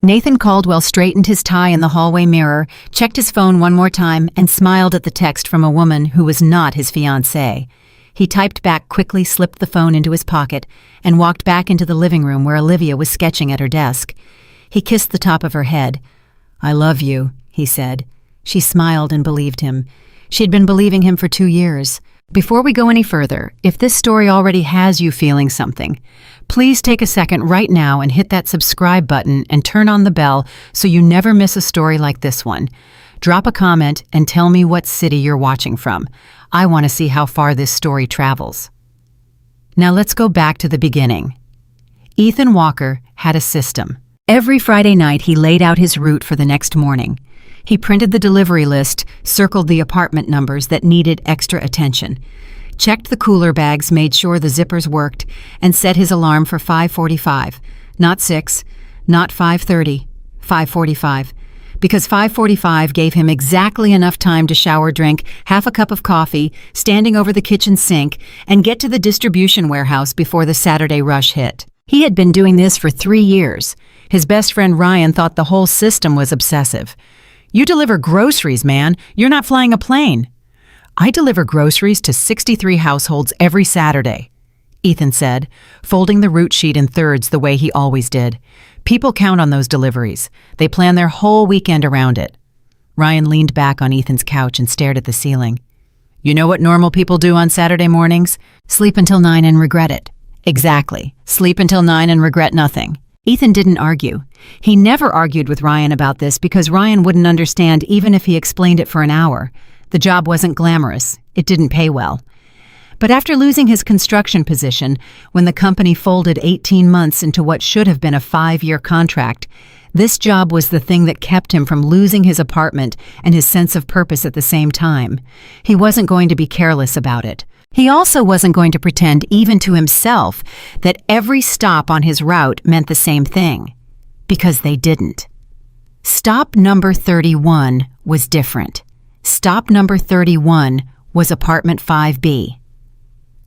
Nathan Caldwell straightened his tie in the hallway mirror, checked his phone one more time, and smiled at the text from a woman who was not his fiancée. He typed back quickly, slipped the phone into his pocket, and walked back into the living room where Olivia was sketching at her desk. He kissed the top of her head. "I love you," he said. She smiled and believed him. She had been believing him for 2 years. Before we go any further, if this story already has you feeling something, please take a second right now and hit that subscribe button and turn on the bell so you never miss a story like this one. Drop a comment and tell me what city you're watching from. I want to see how far this story travels. Now let's go back to the beginning. Ethan Walker had a system. Every Friday night he laid out his route for the next morning. He printed the delivery list, circled the apartment numbers that needed extra attention, checked the cooler bags, made sure the zippers worked, and set his alarm for 5:45. Not 6, not 5:30, 5:45. Because 5:45 gave him exactly enough time to shower, drink half a cup of coffee, standing over the kitchen sink, and get to the distribution warehouse before the Saturday rush hit. He had been doing this for 3 years. His best friend Ryan thought the whole system was obsessive. "You deliver groceries, man. You're not flying a plane." "I deliver groceries to 63 households every Saturday," Ethan said, folding the route sheet in thirds the way he always did. "People count on those deliveries. They plan their whole weekend around it." Ryan leaned back on Ethan's couch and stared at the ceiling. "You know what normal people do on Saturday mornings? Sleep until 9 and regret it." "Exactly. Sleep until 9 and regret nothing." Ethan didn't argue. He never argued with Ryan about this because Ryan wouldn't understand even if he explained it for an hour. The job wasn't glamorous. It didn't pay well. But after losing his construction position, when the company folded 18 months into what should have been a 5-year contract, this job was the thing that kept him from losing his apartment and his sense of purpose at the same time. He wasn't going to be careless about it. He also wasn't going to pretend, even to himself, that every stop on his route meant the same thing, because they didn't. Stop number 31 was different. Stop number 31 was apartment 5B.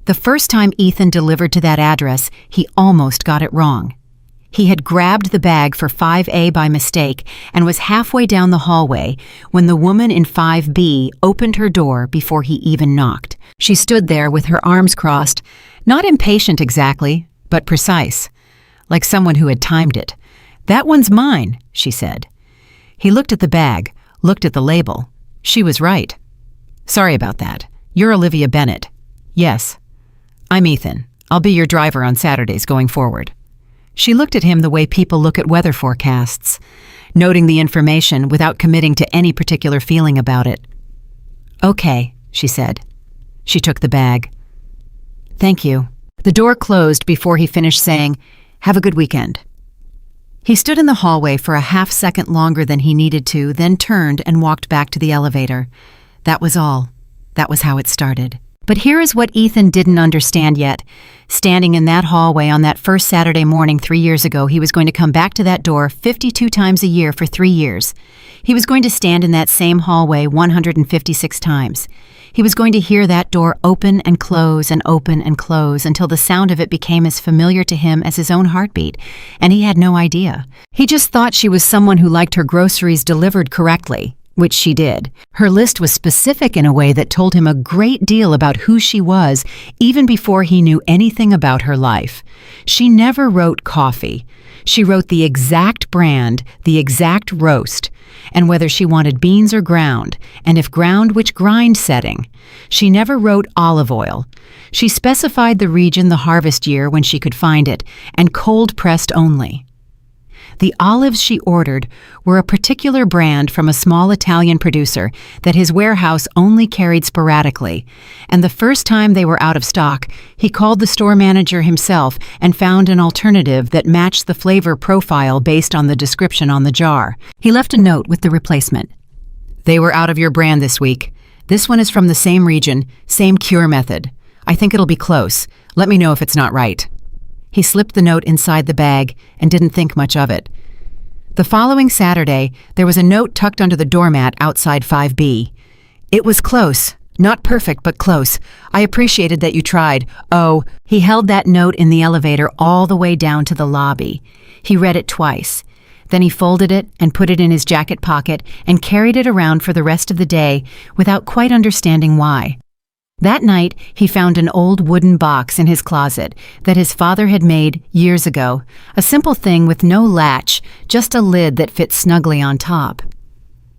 The first time Ethan delivered to that address, he almost got it wrong. He had grabbed the bag for 5A by mistake and was halfway down the hallway when the woman in 5B opened her door before he even knocked. She stood there with her arms crossed, not impatient exactly, but precise, like someone who had timed it. "That one's mine," she said. He looked at the bag, looked at the label. She was right. "Sorry about that. You're Olivia Bennett." "Yes." "I'm Ethan. I'll be your driver on Saturdays going forward." She looked at him the way people look at weather forecasts, noting the information without committing to any particular feeling about it. "Okay," she said. She took the bag. "Thank you." The door closed before he finished saying, "Have a good weekend." He stood in the hallway for a half-second longer than he needed to, then turned and walked back to the elevator. That was all. That was how it started. But here is what Ethan didn't understand yet. Standing in that hallway on that first Saturday morning 3 years ago, he was going to come back to that door 52 times a year for 3 years. He was going to stand in that same hallway 156 times. He was going to hear that door open and close until the sound of it became as familiar to him as his own heartbeat, and he had no idea. He just thought she was someone who liked her groceries delivered correctly, which she did. Her list was specific in a way that told him a great deal about who she was, even before he knew anything about her life. She never wrote coffee. She wrote the exact brand, the exact roast, and whether she wanted beans or ground, and if ground, which grind setting. She never wrote olive oil. She specified the region, the harvest year when she could find it, and cold-pressed only. The olives she ordered were a particular brand from a small Italian producer that his warehouse only carried sporadically, and the first time they were out of stock, he called the store manager himself and found an alternative that matched the flavor profile based on the description on the jar. He left a note with the replacement. "They were out of your brand this week. This one is from the same region, same cure method. I think it'll be close. Let me know if it's not right." He slipped the note inside the bag and didn't think much of it. The following Saturday, there was a note tucked under the doormat outside 5B. "It was close. Not perfect, but close. I appreciated that you tried. Oh." He held that note in the elevator all the way down to the lobby. He read it twice. Then he folded it and put it in his jacket pocket and carried it around for the rest of the day without quite understanding why. That night, he found an old wooden box in his closet that his father had made years ago, a simple thing with no latch, just a lid that fit snugly on top.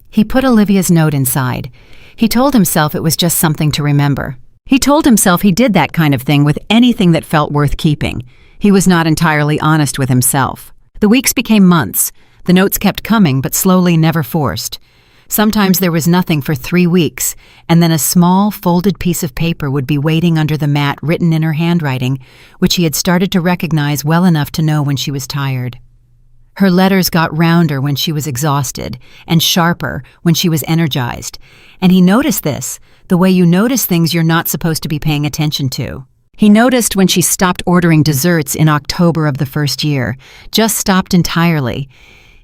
He put Olivia's note inside. He told himself it was just something to remember. He told himself he did that kind of thing with anything that felt worth keeping. He was not entirely honest with himself. The weeks became months. The notes kept coming, but slowly, never forced. Sometimes there was nothing for 3 weeks, and then a small, folded piece of paper would be waiting under the mat written in her handwriting, which he had started to recognize well enough to know when she was tired. Her letters got rounder when she was exhausted, and sharper when she was energized. And he noticed this, the way you notice things you're not supposed to be paying attention to. He noticed when she stopped ordering desserts in October of the first year, just stopped entirely.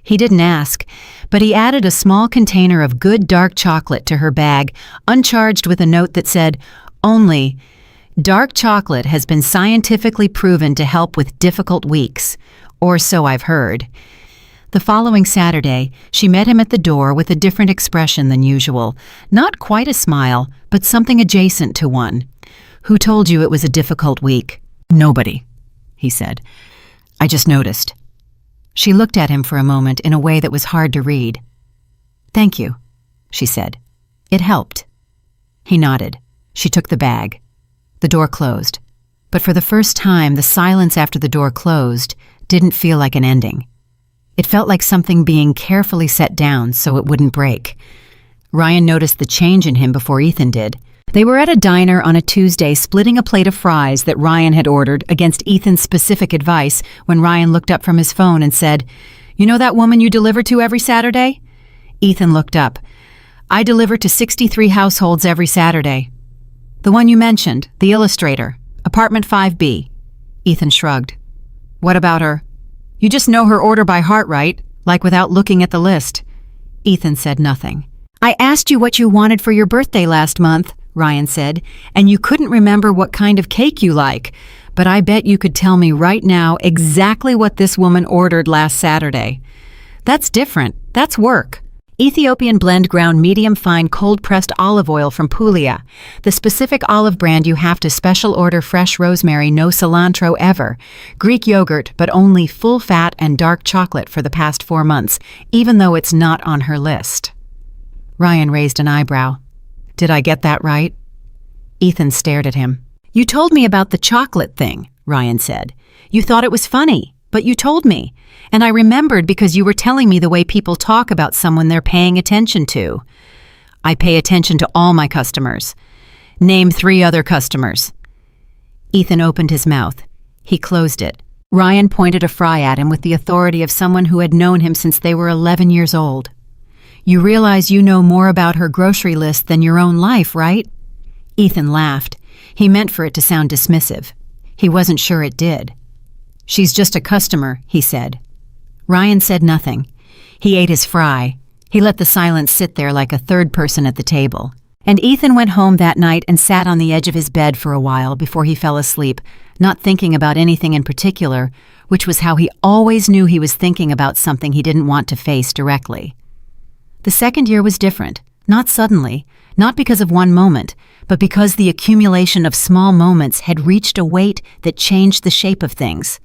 He didn't ask, but he added a small container of good dark chocolate to her bag, uncharged with a note that said, "Only, dark chocolate has been scientifically proven to help with difficult weeks, or so I've heard." The following Saturday, she met him at the door with a different expression than usual. Not quite a smile, but something adjacent to one. "Who told you it was a difficult week?" "Nobody," he said. "I just noticed." She looked at him for a moment in a way that was hard to read. "Thank you," she said. "It helped." He nodded. She took the bag. The door closed. But for the first time, the silence after the door closed didn't feel like an ending. It felt like something being carefully set down so it wouldn't break. Ryan noticed the change in him before Ethan did. They were at a diner on a Tuesday splitting a plate of fries that Ryan had ordered against Ethan's specific advice when Ryan looked up from his phone and said, "You know that woman you deliver to every Saturday?" Ethan looked up. "I deliver to 63 households every Saturday." "The one you mentioned, the illustrator, apartment 5B. Ethan shrugged. "What about her?" "You just know her order by heart, right? Like without looking at the list." Ethan said nothing. "I asked you what you wanted for your birthday last month," Ryan said, "and you couldn't remember what kind of cake you like. But I bet you could tell me right now exactly what this woman ordered last Saturday." "That's different. That's work." Ethiopian blend ground medium-fine cold-pressed olive oil from Puglia, the specific olive brand you have to special order fresh rosemary, no cilantro ever. Greek yogurt, but only full-fat and dark chocolate for the past 4 months, even though it's not on her list. Ryan raised an eyebrow. "Did I get that right?" Ethan stared at him. "You told me about the chocolate thing," Ryan said. "You thought it was funny, but you told me. And I remembered because you were telling me the way people talk about someone they're paying attention to." "I pay attention to all my customers." "Name 3 other customers." Ethan opened his mouth. He closed it. Ryan pointed a fry at him with the authority of someone who had known him since they were 11 years old. "You realize you know more about her grocery list than your own life, right?" Ethan laughed. He meant for it to sound dismissive. He wasn't sure it did. "She's just a customer," he said. Ryan said nothing. He ate his fry. He let the silence sit there like a third person at the table. And Ethan went home that night and sat on the edge of his bed for a while before he fell asleep, not thinking about anything in particular, which was how he always knew he was thinking about something he didn't want to face directly. The second year was different, not suddenly, not because of one moment, but because the accumulation of small moments had reached a weight that changed the shape of things.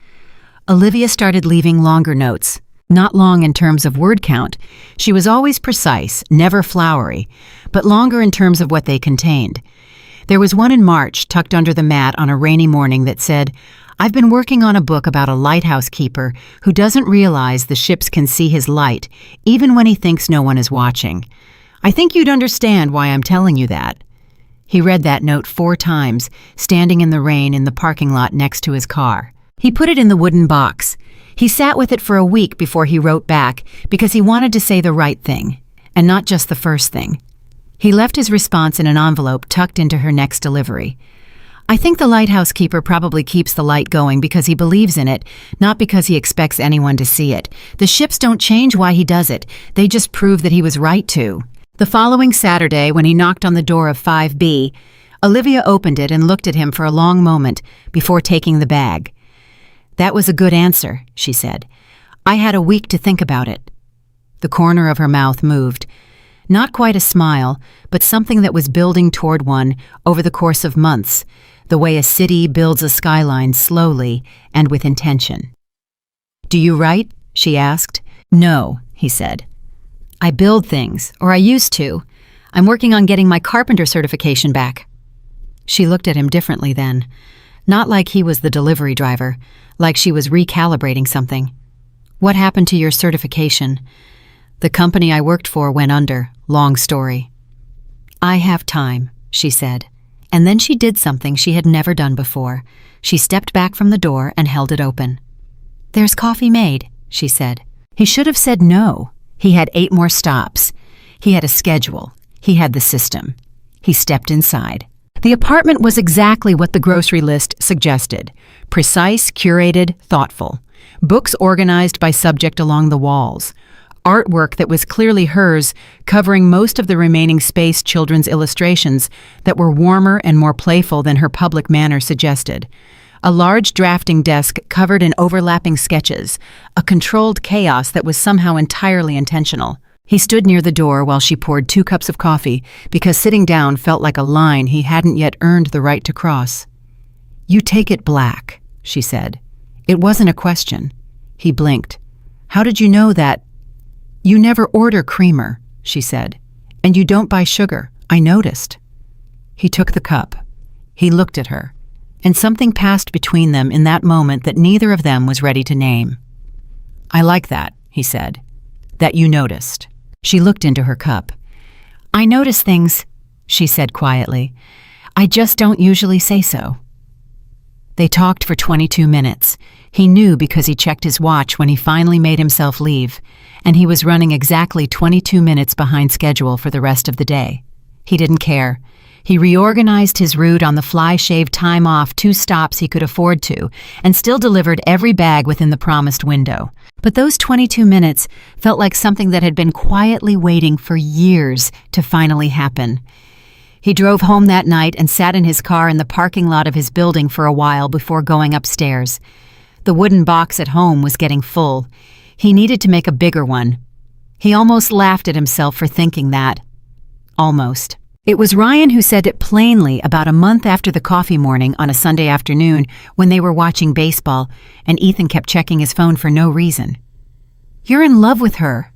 Olivia started leaving longer notes, not long in terms of word count. She was always precise, never flowery, but longer in terms of what they contained. There was one in March tucked under the mat on a rainy morning that said, "I've been working on a book about a lighthouse keeper who doesn't realize the ships can see his light, even when he thinks no one is watching. I think you'd understand why I'm telling you that." He read that note 4 times, standing in the rain in the parking lot next to his car. He put it in the wooden box. He sat with it for a week before he wrote back, because he wanted to say the right thing, and not just the first thing. He left his response in an envelope tucked into her next delivery. "I think the lighthouse keeper probably keeps the light going because he believes in it, not because he expects anyone to see it. The ships don't change why he does it. They just prove that he was right to." The following Saturday, when he knocked on the door of 5B, Olivia opened it and looked at him for a long moment before taking the bag. "That was a good answer," she said. I had a week to think about it. The corner of her mouth moved. Not quite a smile, but something that was building toward one over the course of months, the way a city builds a skyline slowly and with intention. "Do you write?" she asked. "No," he said. "I build things, or I used to. I'm working on getting my carpenter certification back." She looked at him differently then. Not like he was the delivery driver, like she was recalibrating something. "What happened to your certification?" "The company I worked for went under. Long story." "I have time," she said. And then she did something she had never done before. She stepped back from the door and held it open. "There's coffee made," she said. He should have said no. He had 8 more stops. He had a schedule. He had the system. He stepped inside. The apartment was exactly what the grocery list suggested. Precise, curated, thoughtful. Books organized by subject along the walls. Artwork that was clearly hers, covering most of the remaining space children's illustrations that were warmer and more playful than her public manner suggested. A large drafting desk covered in overlapping sketches, a controlled chaos that was somehow entirely intentional. He stood near the door while she poured 2 cups of coffee, because sitting down felt like a line he hadn't yet earned the right to cross. "You take it black," she said. It wasn't a question. He blinked. "How did you know that?" "You never order creamer," she said. "And you don't buy sugar. I noticed." He took the cup. He looked at her. And something passed between them in that moment that neither of them was ready to name. "I like that," he said. "That you noticed." She looked into her cup. "I notice things," she said quietly. "I just don't usually say so." They talked for 22 minutes. He knew because he checked his watch when he finally made himself leave, and he was running exactly 22 minutes behind schedule for the rest of the day. He didn't care. He reorganized his route on the fly, shaved time off 2 stops he could afford to, and still delivered every bag within the promised window. But those 22 minutes felt like something that had been quietly waiting for years to finally happen. He drove home that night and sat in his car in the parking lot of his building for a while before going upstairs. The wooden box at home was getting full. He needed to make a bigger one. He almost laughed at himself for thinking that. Almost. It was Ryan who said it plainly about a month after the coffee morning on a Sunday afternoon when they were watching baseball and Ethan kept checking his phone for no reason. "You're in love with her."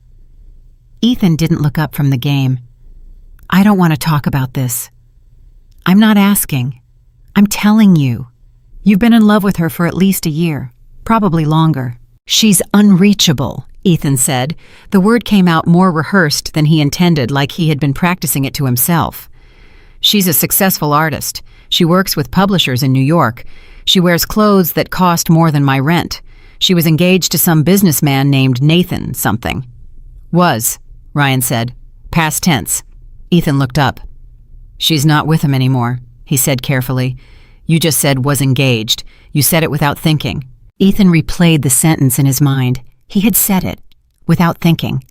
Ethan didn't look up from the game. "I don't want to talk about this." "I'm not asking. I'm telling you. You've been in love with her for at least a year, probably longer." "She's unreachable," Ethan said. The word came out more rehearsed than he intended, like he had been practicing it to himself. "She's a successful artist. She works with publishers in New York. She wears clothes that cost more than my rent. She was engaged to some businessman named Nathan something." "Was," Ryan said. Past tense. Ethan looked up. "She's not with him anymore," he said carefully. "You just said was engaged. You said it without thinking." Ethan replayed the sentence in his mind. He had said it, without thinking.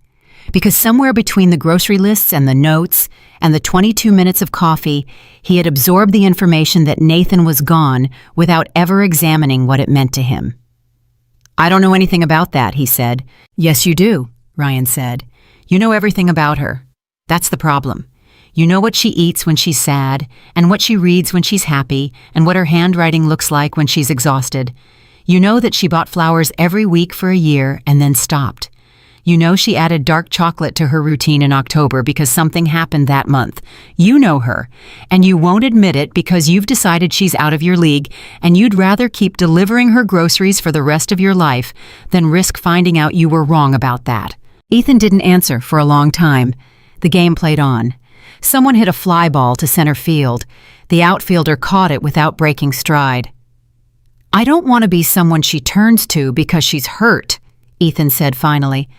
Because somewhere between the grocery lists and the notes and the 22 minutes of coffee, he had absorbed the information that Nathan was gone without ever examining what it meant to him. "I don't know anything about that," he said. "Yes, you do," Ryan said. "You know everything about her. That's the problem. You know what she eats when she's sad, and what she reads when she's happy, and what her handwriting looks like when she's exhausted. You know that she bought flowers every week for a year and then stopped. You know she added dark chocolate to her routine in October because something happened that month. You know her, and you won't admit it because you've decided she's out of your league, and you'd rather keep delivering her groceries for the rest of your life than risk finding out you were wrong about that." Ethan didn't answer for a long time. The game played on. Someone hit a fly ball to center field. The outfielder caught it without breaking stride. "I don't want to be someone she turns to because she's hurt," Ethan said finally.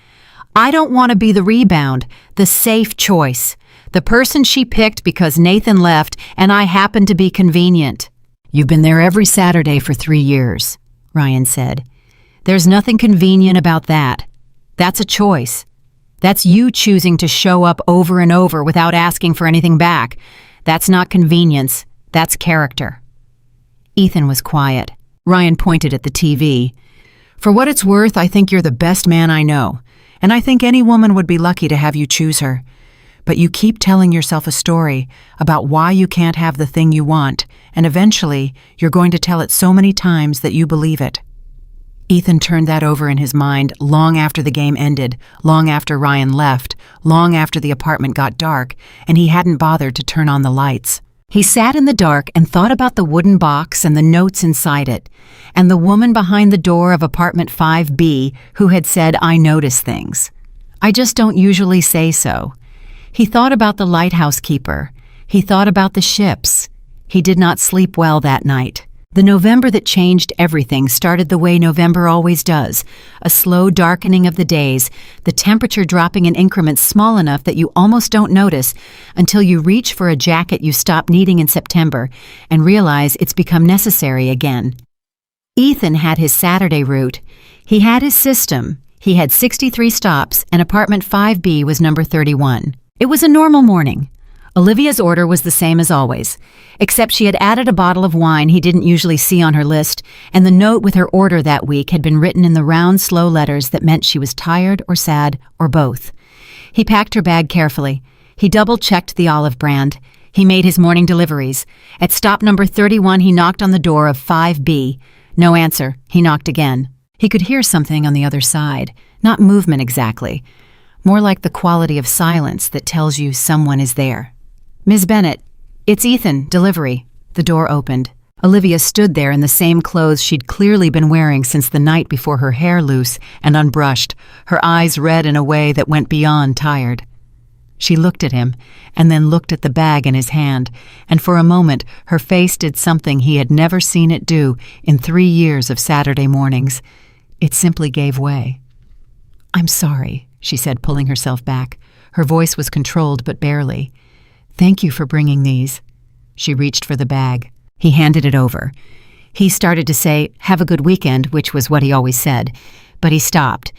"I don't want to be the rebound, the safe choice, the person she picked because Nathan left and I happened to be convenient." "You've been there every Saturday for 3 years, Ryan said. "There's nothing convenient about that. That's a choice. That's you choosing to show up over and over without asking for anything back. That's not convenience. That's character." Ethan was quiet. Ryan pointed at the TV. For what it's worth, I think you're the best man I know, and I think any woman would be lucky to have you choose her. But you keep telling yourself a story about why you can't have the thing you want, and eventually you're going to tell it so many times that you believe it." Ethan turned that over in his mind long after the game ended, long after Ryan left, long after the apartment got dark, and he hadn't bothered to turn on the lights. He sat in the dark and thought about the wooden box and the notes inside it, and the woman behind the door of apartment 5B who had said, "I notice things. I just don't usually say so." He thought about the lighthouse keeper. He thought about the ships. He did not sleep well that night. The November that changed everything started the way November always does, a slow darkening of the days, the temperature dropping in increments small enough that you almost don't notice until you reach for a jacket you stopped needing in September and realize it's become necessary again. Ethan had his Saturday route. He had his system. He had 63 stops, and apartment 5B was number 31. It was a normal morning. Olivia's order was the same as always, except she had added a bottle of wine he didn't usually see on her list, and the note with her order that week had been written in the round, slow letters that meant she was tired or sad or both. He packed her bag carefully. He double-checked the olive brand. He made his morning deliveries. At stop number 31, he knocked on the door of 5B. No answer. He knocked again. He could hear something on the other side. Not movement exactly. More like the quality of silence that tells you someone is there. "Ms. Bennett, it's Ethan, delivery." The door opened. Olivia stood there in the same clothes she'd clearly been wearing since the night before, her hair loose and unbrushed, her eyes red in a way that went beyond tired. She looked at him, and then looked at the bag in his hand, and for a moment her face did something he had never seen it do in 3 years of Saturday mornings. It simply gave way. "I'm sorry," she said, pulling herself back. Her voice was controlled, but barely. "Thank you for bringing these." She reached for the bag. He handed it over. He started to say, "Have a good weekend," which was what he always said, but he stopped,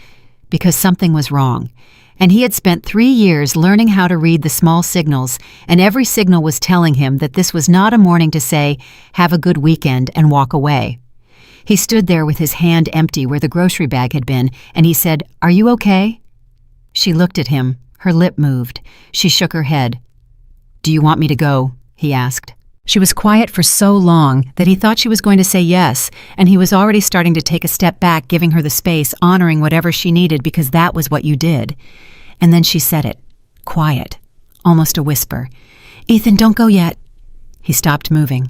because something was wrong. And he had spent 3 years learning how to read the small signals, and every signal was telling him that this was not a morning to say, "Have a good weekend," and walk away. He stood there with his hand empty where the grocery bag had been, and he said, "Are you okay?" She looked at him. Her lip moved. She shook her head. "Do you want me to go?" he asked. She was quiet for so long that he thought she was going to say yes, and he was already starting to take a step back, giving her the space, honoring whatever she needed because that was what you did. And then she said it, quiet, almost a whisper. "Ethan, don't go yet." He stopped moving.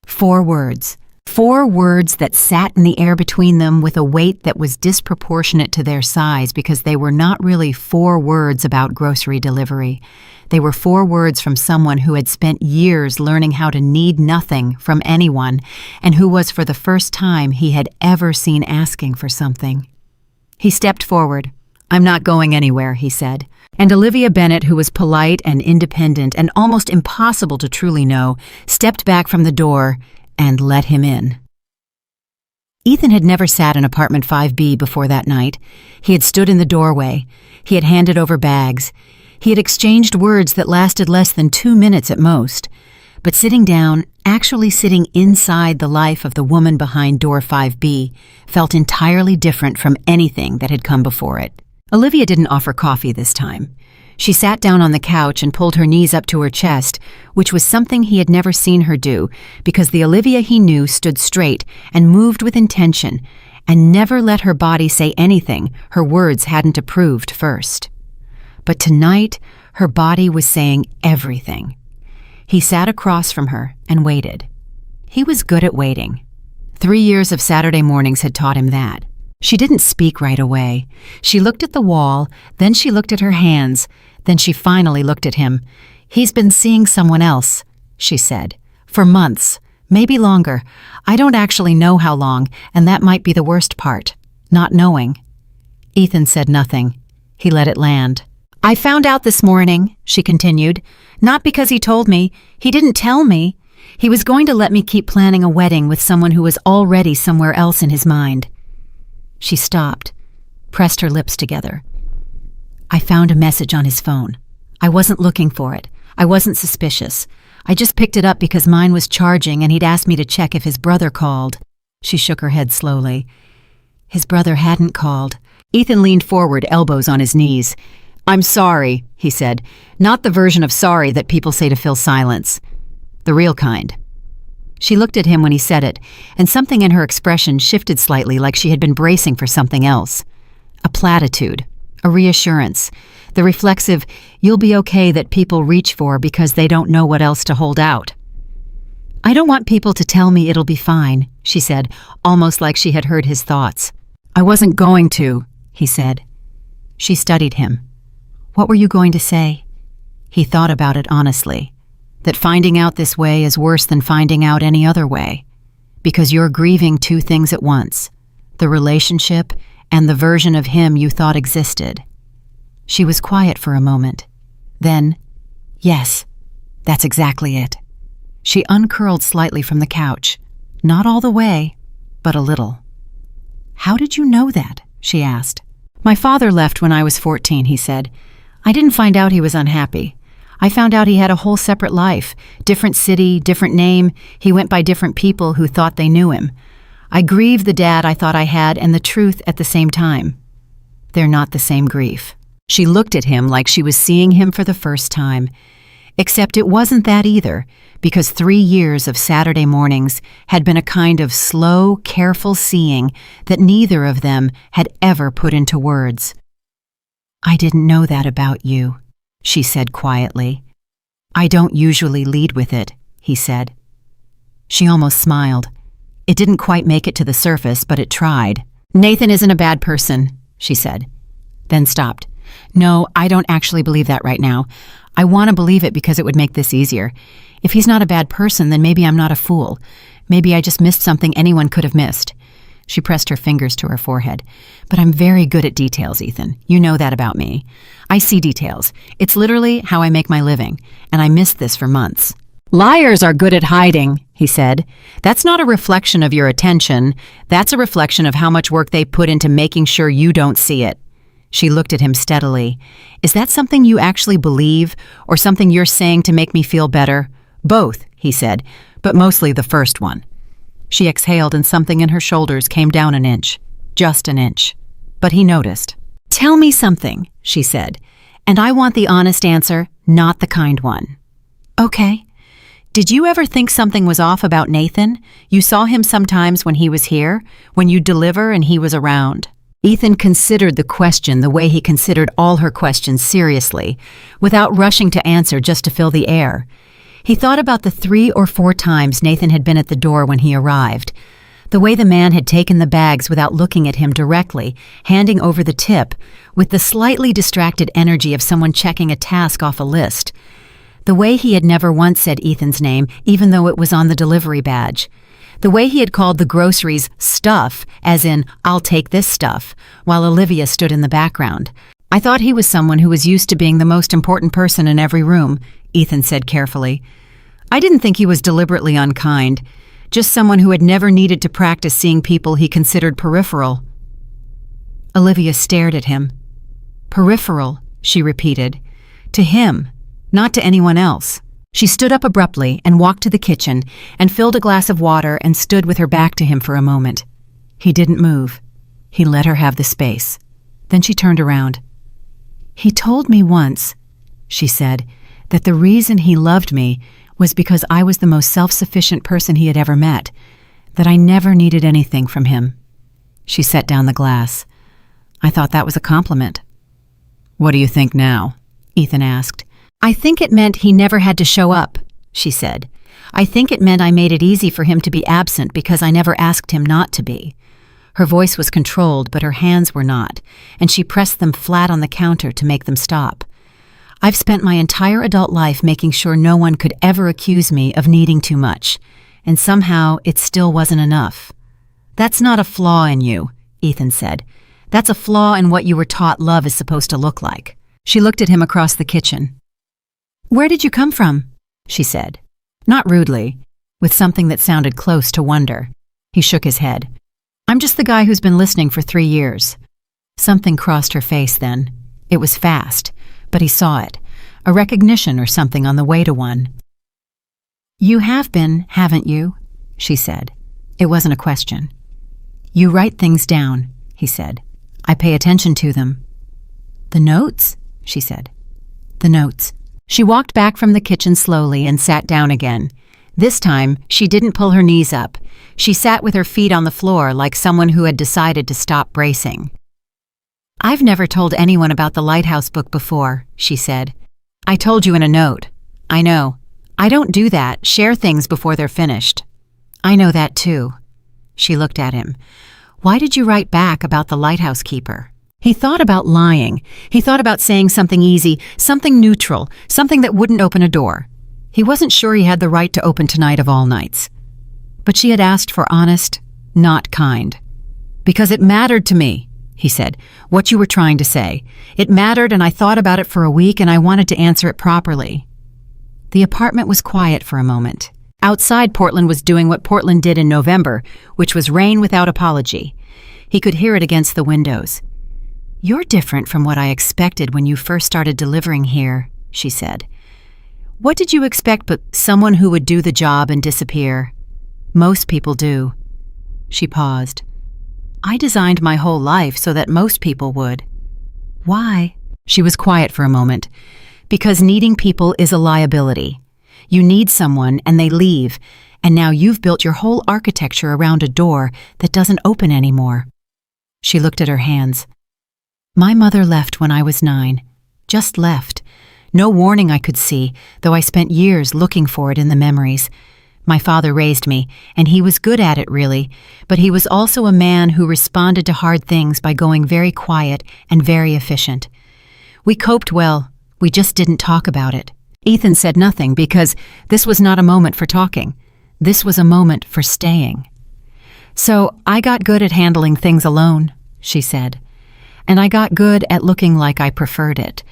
4 words. 4 words that sat in the air between them with a weight that was disproportionate to their size because they were not really 4 words about grocery delivery. They were 4 words from someone who had spent years learning how to need nothing from anyone and who was for the first time he had ever seen asking for something. He stepped forward. "I'm not going anywhere," he said. And Olivia Bennett, who was polite and independent and almost impossible to truly know, stepped back from the door and let him in. Ethan had never sat in apartment 5B before that night. He had stood in the doorway. He had handed over bags. He had exchanged words that lasted less than 2 minutes at most. But sitting down, actually sitting inside the life of the woman behind door 5B, felt entirely different from anything that had come before it. Olivia didn't offer coffee this time. She sat down on the couch and pulled her knees up to her chest, which was something he had never seen her do, because the Olivia he knew stood straight and moved with intention, and never let her body say anything her words hadn't approved first. But tonight, her body was saying everything. He sat across from her and waited. He was good at waiting. 3 years of Saturday mornings had taught him that. She didn't speak right away. She looked at the wall, then she looked at her hands, then she finally looked at him. "He's been seeing someone else," she said. "For months, maybe longer. I don't actually know how long, and that might be the worst part, not knowing." Ethan said nothing. He let it land. "I found out this morning," she continued. "Not because he told me. He didn't tell me. He was going to let me keep planning a wedding with someone who was already somewhere else in his mind." She stopped, pressed her lips together. "I found a message on his phone. I wasn't looking for it. I wasn't suspicious. I just picked it up because mine was charging and he'd asked me to check if his brother called." She shook her head slowly. His brother hadn't called. Ethan leaned forward, elbows on his knees. "I'm sorry," he said. Not the version of sorry that people say to fill silence. The real kind. She looked at him when he said it, and something in her expression shifted slightly, like she had been bracing for something else. A platitude, a reassurance, the reflexive, "you'll be okay" that people reach for because they don't know what else to hold out. "I don't want people to tell me it'll be fine," she said, almost like she had heard his thoughts. "I wasn't going to," he said. She studied him. "What were you going to say?" He thought about it honestly. That finding out this way is worse than finding out any other way. Because you're grieving two things at once. The relationship and the version of him you thought existed. She was quiet for a moment. Then, "Yes, that's exactly it." She uncurled slightly from the couch. Not all the way, but a little. "How did you know that?" she asked. "My father left when I was 14, he said. I didn't find out he was unhappy. I found out he had a whole separate life, different city, different name. He went by different people who thought they knew him. I grieved the dad I thought I had and the truth at the same time. They're not the same grief." She looked at him like she was seeing him for the first time. Except it wasn't that either, because 3 years of Saturday mornings had been a kind of slow, careful seeing that neither of them had ever put into words. "I didn't know that about you," she said quietly. "I don't usually lead with it," he said. She almost smiled. It didn't quite make it to the surface, but it tried. "Nathan isn't a bad person," she said, then stopped. "No, I don't actually believe that right now. I want to believe it because it would make this easier. If he's not a bad person, then maybe I'm not a fool. Maybe I just missed something anyone could have missed." She pressed her fingers to her forehead. "But I'm very good at details, Ethan. You know that about me. I see details. It's literally how I make my living, and I missed this for months." "Liars are good at hiding," he said. "That's not a reflection of your attention. That's a reflection of how much work they put into making sure you don't see it." She looked at him steadily. "Is that something you actually believe, or something you're saying to make me feel better?" "Both," he said, "but mostly the first one." She exhaled and something in her shoulders came down an inch. Just an inch. But he noticed. "Tell me something," she said, "and I want the honest answer, not the kind one." "Okay. Did you ever think something was off about Nathan? You saw him sometimes when he was here, when you'd deliver and he was around." Ethan considered the question the way he considered all her questions seriously, without rushing to answer just to fill the air. He thought about the 3 or 4 times Nathan had been at the door when he arrived. The way the man had taken the bags without looking at him directly, handing over the tip, with the slightly distracted energy of someone checking a task off a list. The way he had never once said Ethan's name, even though it was on the delivery badge. The way he had called the groceries stuff, as in, "I'll take this stuff," while Olivia stood in the background. "I thought he was someone who was used to being the most important person in every room," Ethan said carefully. "I didn't think he was deliberately unkind, just someone who had never needed to practice seeing people he considered peripheral." Olivia stared at him. "Peripheral," she repeated. "To him, not to anyone else." She stood up abruptly and walked to the kitchen and filled a glass of water and stood with her back to him for a moment. He didn't move. He let her have the space. Then she turned around. "He told me once," she said, "that the reason he loved me was because I was the most self-sufficient person he had ever met, that I never needed anything from him." She set down the glass. "I thought that was a compliment." "What do you think now?" Ethan asked. "I think it meant he never had to show up," she said. "I think it meant I made it easy for him to be absent because I never asked him not to be." Her voice was controlled, but her hands were not, and she pressed them flat on the counter to make them stop. "I've spent my entire adult life making sure no one could ever accuse me of needing too much, and somehow it still wasn't enough." "That's not a flaw in you," Ethan said. "That's a flaw in what you were taught love is supposed to look like." She looked at him across the kitchen. "Where did you come from?" she said. Not rudely, with something that sounded close to wonder. He shook his head. "I'm just the guy who's been listening for 3 years. Something crossed her face then. It was fast, but he saw it. A recognition or something on the way to one. "You have been, haven't you?" she said. It wasn't a question. "You write things down," he said. "I pay attention to them." "The notes?" she said. "The notes." She walked back from the kitchen slowly and sat down again. This time, she didn't pull her knees up. She sat with her feet on the floor like someone who had decided to stop bracing. "I've never told anyone about the lighthouse book before," she said. "I told you in a note. I know. I don't do that, share things before they're finished." "I know that too." She looked at him. "Why did you write back about the lighthouse keeper?" He thought about lying. He thought about saying something easy, something neutral, something that wouldn't open a door. He wasn't sure he had the right to open tonight of all nights. But she had asked for honest, not kind. "Because it mattered to me," he said, "what you were trying to say. It mattered, and I thought about it for a week, and I wanted to answer it properly." The apartment was quiet for a moment. Outside, Portland was doing what Portland did in November, which was rain without apology. He could hear it against the windows. "You're different from what I expected when you first started delivering here," she said. "What did you expect but someone who would do the job and disappear? Most people do." She paused. "I designed my whole life so that most people would." "Why?" She was quiet for a moment. "Because needing people is a liability. You need someone and they leave, and now you've built your whole architecture around a door that doesn't open anymore." She looked at her hands. "My mother left when I was 9. Just left. No warning I could see, though I spent years looking for it in the memories. My father raised me, and he was good at it, really, but he was also a man who responded to hard things by going very quiet and very efficient. We coped well, we just didn't talk about it." Ethan said nothing because this was not a moment for talking. This was a moment for staying. "So I got good at handling things alone," she said. "And I got good at looking like I preferred it.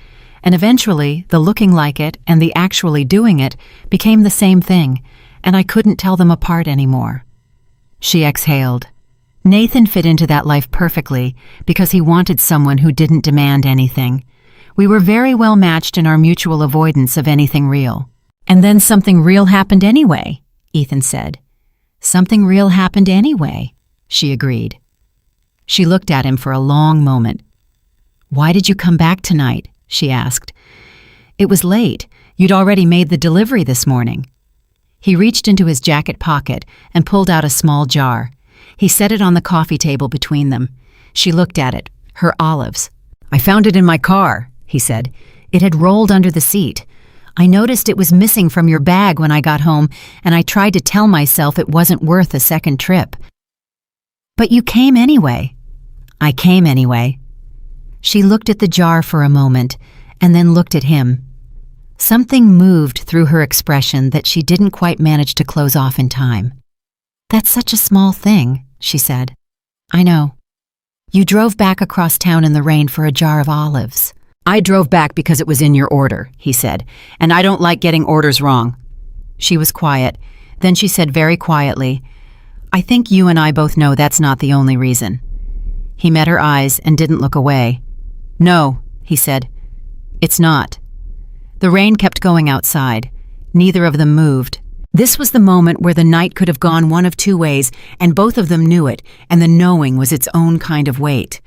And eventually, the looking like it and the actually doing it became the same thing, and I couldn't tell them apart anymore." She exhaled. Nathan fit into that life perfectly because he wanted someone who didn't demand anything. We were very well matched in our mutual avoidance of anything real. "And then something real happened anyway," Ethan said. "Something real happened anyway," she agreed. She looked at him for a long moment. "Why did you come back tonight?" she asked. "It was late. You'd already made the delivery this morning." He reached into his jacket pocket and pulled out a small jar. He set it on the coffee table between them. She looked at it, her olives. "I found it in my car," he said. "It had rolled under the seat. I noticed it was missing from your bag when I got home, and I tried to tell myself it wasn't worth a second trip." "But you came anyway." "I came anyway." She looked at the jar for a moment, and then looked at him. Something moved through her expression that she didn't quite manage to close off in time. "That's such a small thing," she said. "I know. You drove back across town in the rain for a jar of olives." "I drove back because it was in your order," he said, "and I don't like getting orders wrong." She was quiet. Then she said very quietly, "I think you and I both know that's not the only reason." He met her eyes and didn't look away. "No," he said. "It's not." The rain kept going outside. Neither of them moved. This was the moment where the night could have gone one of two ways, and both of them knew it, and the knowing was its own kind of weight.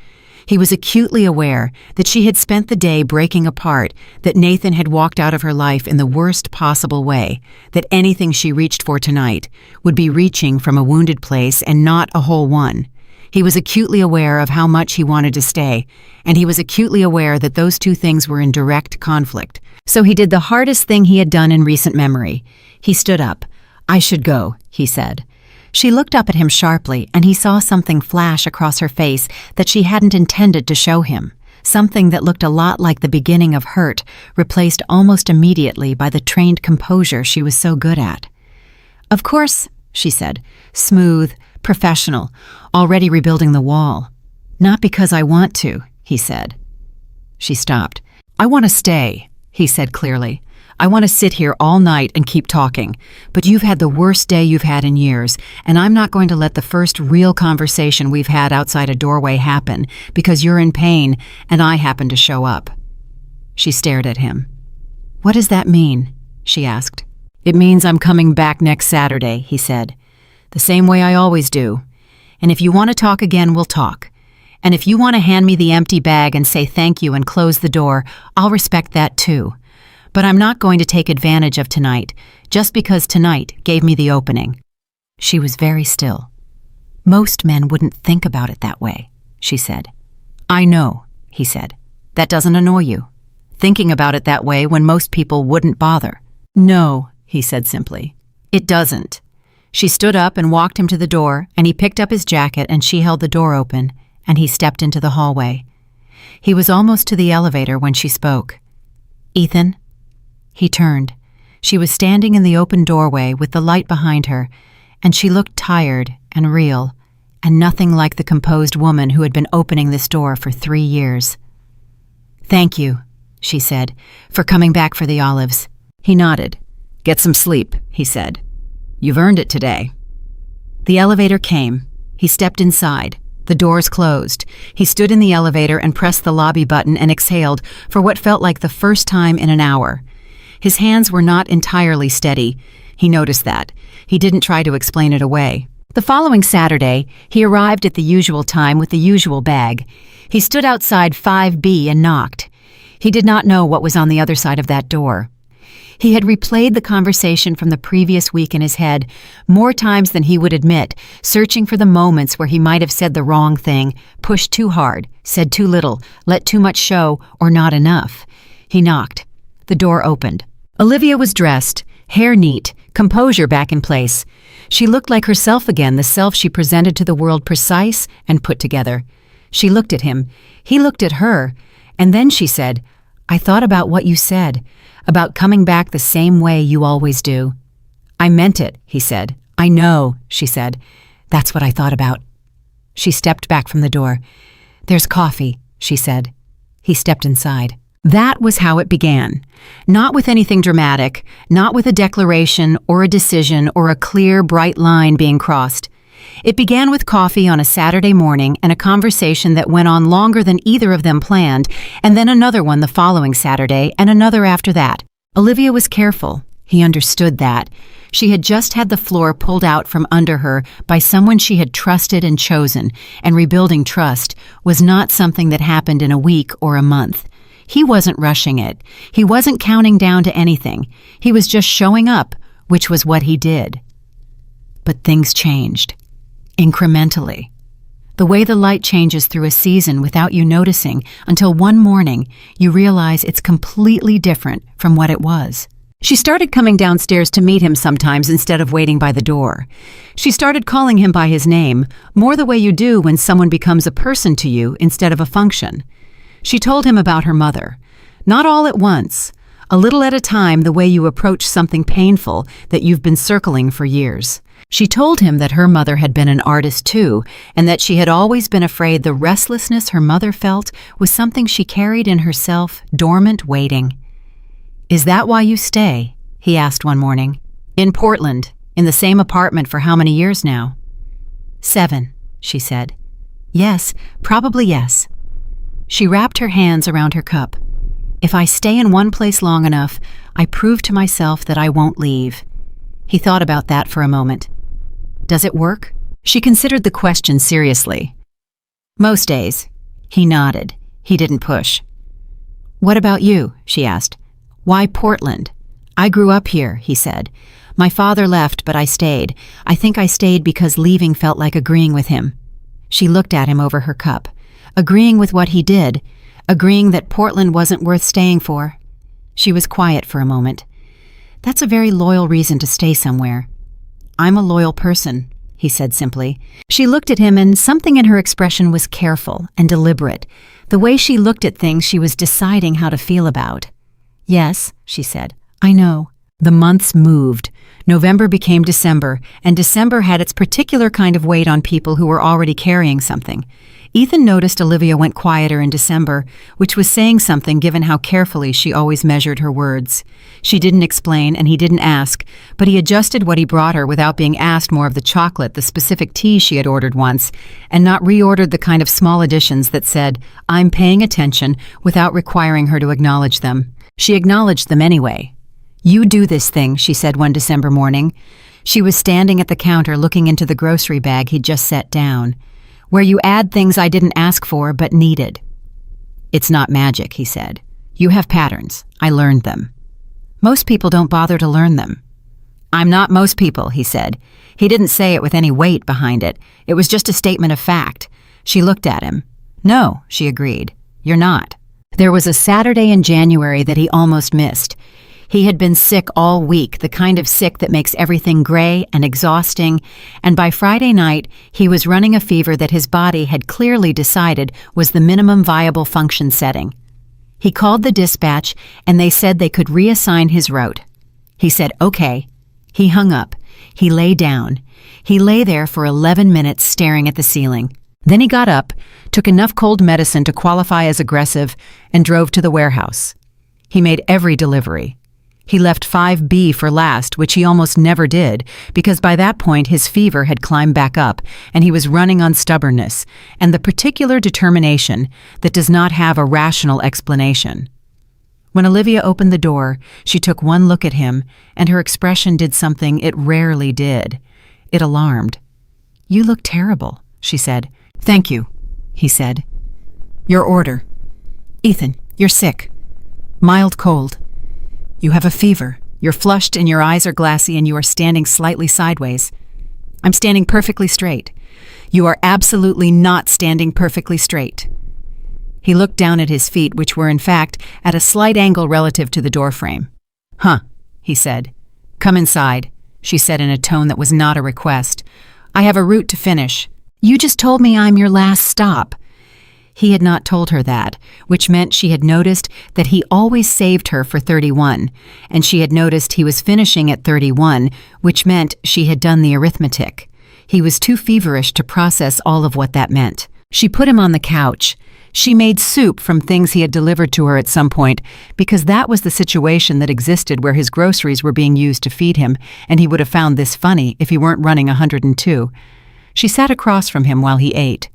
He was acutely aware that she had spent the day breaking apart, that Nathan had walked out of her life in the worst possible way, that anything she reached for tonight would be reaching from a wounded place and not a whole one. He was acutely aware of how much he wanted to stay, and he was acutely aware that those two things were in direct conflict. So he did the hardest thing he had done in recent memory. He stood up. "I should go," he said. She looked up at him sharply, and he saw something flash across her face that she hadn't intended to show him, something that looked a lot like the beginning of hurt, replaced almost immediately by the trained composure she was so good at. "Of course," she said, smooth, professional, already rebuilding the wall. "Not because I want to," he said. She stopped. "I want to stay," he said clearly. "I want to sit here all night and keep talking, but you've had the worst day you've had in years, and I'm not going to let the first real conversation we've had outside a doorway happen because you're in pain and I happen to show up." She stared at him. "What does that mean?" she asked. "It means I'm coming back next Saturday," he said. "The same way I always do. And if you want to talk again, we'll talk. And if you want to hand me the empty bag and say thank you and close the door, I'll respect that too. But I'm not going to take advantage of tonight, just because tonight gave me the opening." She was very still. "Most men wouldn't think about it that way," she said. "I know," he said. "That doesn't annoy you. Thinking about it that way when most people wouldn't bother." "No," he said simply. "It doesn't." She stood up and walked him to the door, and he picked up his jacket and she held the door open, and he stepped into the hallway. He was almost to the elevator when she spoke. "Ethan?" He turned. She was standing in the open doorway with the light behind her, and she looked tired and real, and nothing like the composed woman who had been opening this door for 3 years. "Thank you," she said, "for coming back for the olives." He nodded. "Get some sleep," he said. "You've earned it today." The elevator came. He stepped inside. The doors closed. He stood in the elevator and pressed the lobby button and exhaled for what felt like the first time in an hour. His hands were not entirely steady. He noticed that. He didn't try to explain it away. The following Saturday, he arrived at the usual time with the usual bag. He stood outside 5B and knocked. He did not know what was on the other side of that door. He had replayed the conversation from the previous week in his head more times than he would admit, searching for the moments where he might have said the wrong thing, pushed too hard, said too little, let too much show, or not enough. He knocked. The door opened. Olivia was dressed, hair neat, composure back in place. She looked like herself again, the self she presented to the world, precise and put together. She looked at him. He looked at her. And then she said, "I thought about what you said, about coming back the same way you always do." "I meant it," he said. "I know," she said. "That's what I thought about." She stepped back from the door. "There's coffee," she said. He stepped inside. That was how it began. Not with anything dramatic, not with a declaration or a decision or a clear, bright line being crossed. It began with coffee on a Saturday morning and a conversation that went on longer than either of them planned, and then another one the following Saturday and another after that. Olivia was careful. He understood that. She had just had the floor pulled out from under her by someone she had trusted and chosen, and rebuilding trust was not something that happened in a week or a month. He wasn't rushing it. He wasn't counting down to anything. He was just showing up, which was what he did. But things changed. Incrementally. The way the light changes through a season without you noticing until one morning you realize it's completely different from what it was. She started coming downstairs to meet him sometimes instead of waiting by the door. She started calling him by his name, more the way you do when someone becomes a person to you instead of a function. She told him about her mother. Not all at once, a little at a time, the way you approach something painful that you've been circling for years. She told him that her mother had been an artist too, and that she had always been afraid the restlessness her mother felt was something she carried in herself, dormant, waiting. "Is that why you stay?" he asked one morning. "In Portland, in the same apartment for how many years now?" 7, she said. "Yes, probably yes." She wrapped her hands around her cup. "If I stay in one place long enough, I prove to myself that I won't leave." He thought about that for a moment. "Does it work?" She considered the question seriously. "Most days." He nodded. He didn't push. "What about you?" she asked. "Why Portland?" "I grew up here," he said. "My father left, but I stayed. I think I stayed because leaving felt like agreeing with him." She looked at him over her cup. Agreeing with what he did, agreeing that Portland wasn't worth staying for. She was quiet for a moment. "That's a very loyal reason to stay somewhere." "I'm a loyal person," he said simply. She looked at him, and something in her expression was careful and deliberate. The way she looked at things she was deciding how to feel about. "Yes," she said, "I know." The months moved. November became December, and December had its particular kind of weight on people who were already carrying something. Ethan noticed Olivia went quieter in December, which was saying something given how carefully she always measured her words. She didn't explain, and he didn't ask, but he adjusted what he brought her without being asked more of the chocolate, the specific tea she had ordered once, and not reordered the kind of small additions that said, "I'm paying attention," without requiring her to acknowledge them. She acknowledged them anyway. "You do this thing," she said one December morning. She was standing at the counter looking into the grocery bag he'd just set down. where you add things I didn't ask for but needed. It's not magic, he said. You have patterns. I learned them. Most people don't bother to learn them. I'm not most people, he said. He didn't say it with any weight behind it. It was just a statement of fact. She looked at him. No, she agreed. You're not. There was a Saturday in January that he almost missed. He had been sick all week, the kind of sick that makes everything gray and exhausting, and by Friday night, he was running a fever that his body had clearly decided was the minimum viable function setting. He called the dispatch, and they said they could reassign his route. He said, okay. He hung up. He lay down. He lay there for 11 minutes staring at the ceiling. Then he got up, took enough cold medicine to qualify as aggressive, and drove to the warehouse. He made every delivery. He left 5B for last, which he almost never did, because by that point his fever had climbed back up, and he was running on stubbornness, and the particular determination that does not have a rational explanation. When Olivia opened the door, she took one look at him, and her expression did something it rarely did. It alarmed. You look terrible, she said. Thank you, he said. Your order. Ethan, you're sick. Mild cold. You have a fever. You're flushed and your eyes are glassy and you are standing slightly sideways. I'm standing perfectly straight. You are absolutely not standing perfectly straight. He looked down at his feet, which were in fact at a slight angle relative to the doorframe. Huh, he said. Come inside, she said in a tone that was not a request. I have a route to finish. You just told me I'm your last stop. He had not told her that, which meant she had noticed that he always saved her for 31, and she had noticed he was finishing at 31, which meant she had done the arithmetic. He was too feverish to process all of what that meant. She put him on the couch. She made soup from things he had delivered to her at some point, because that was the situation that existed where his groceries were being used to feed him, and he would have found this funny if he weren't running 102. She sat across from him while he ate.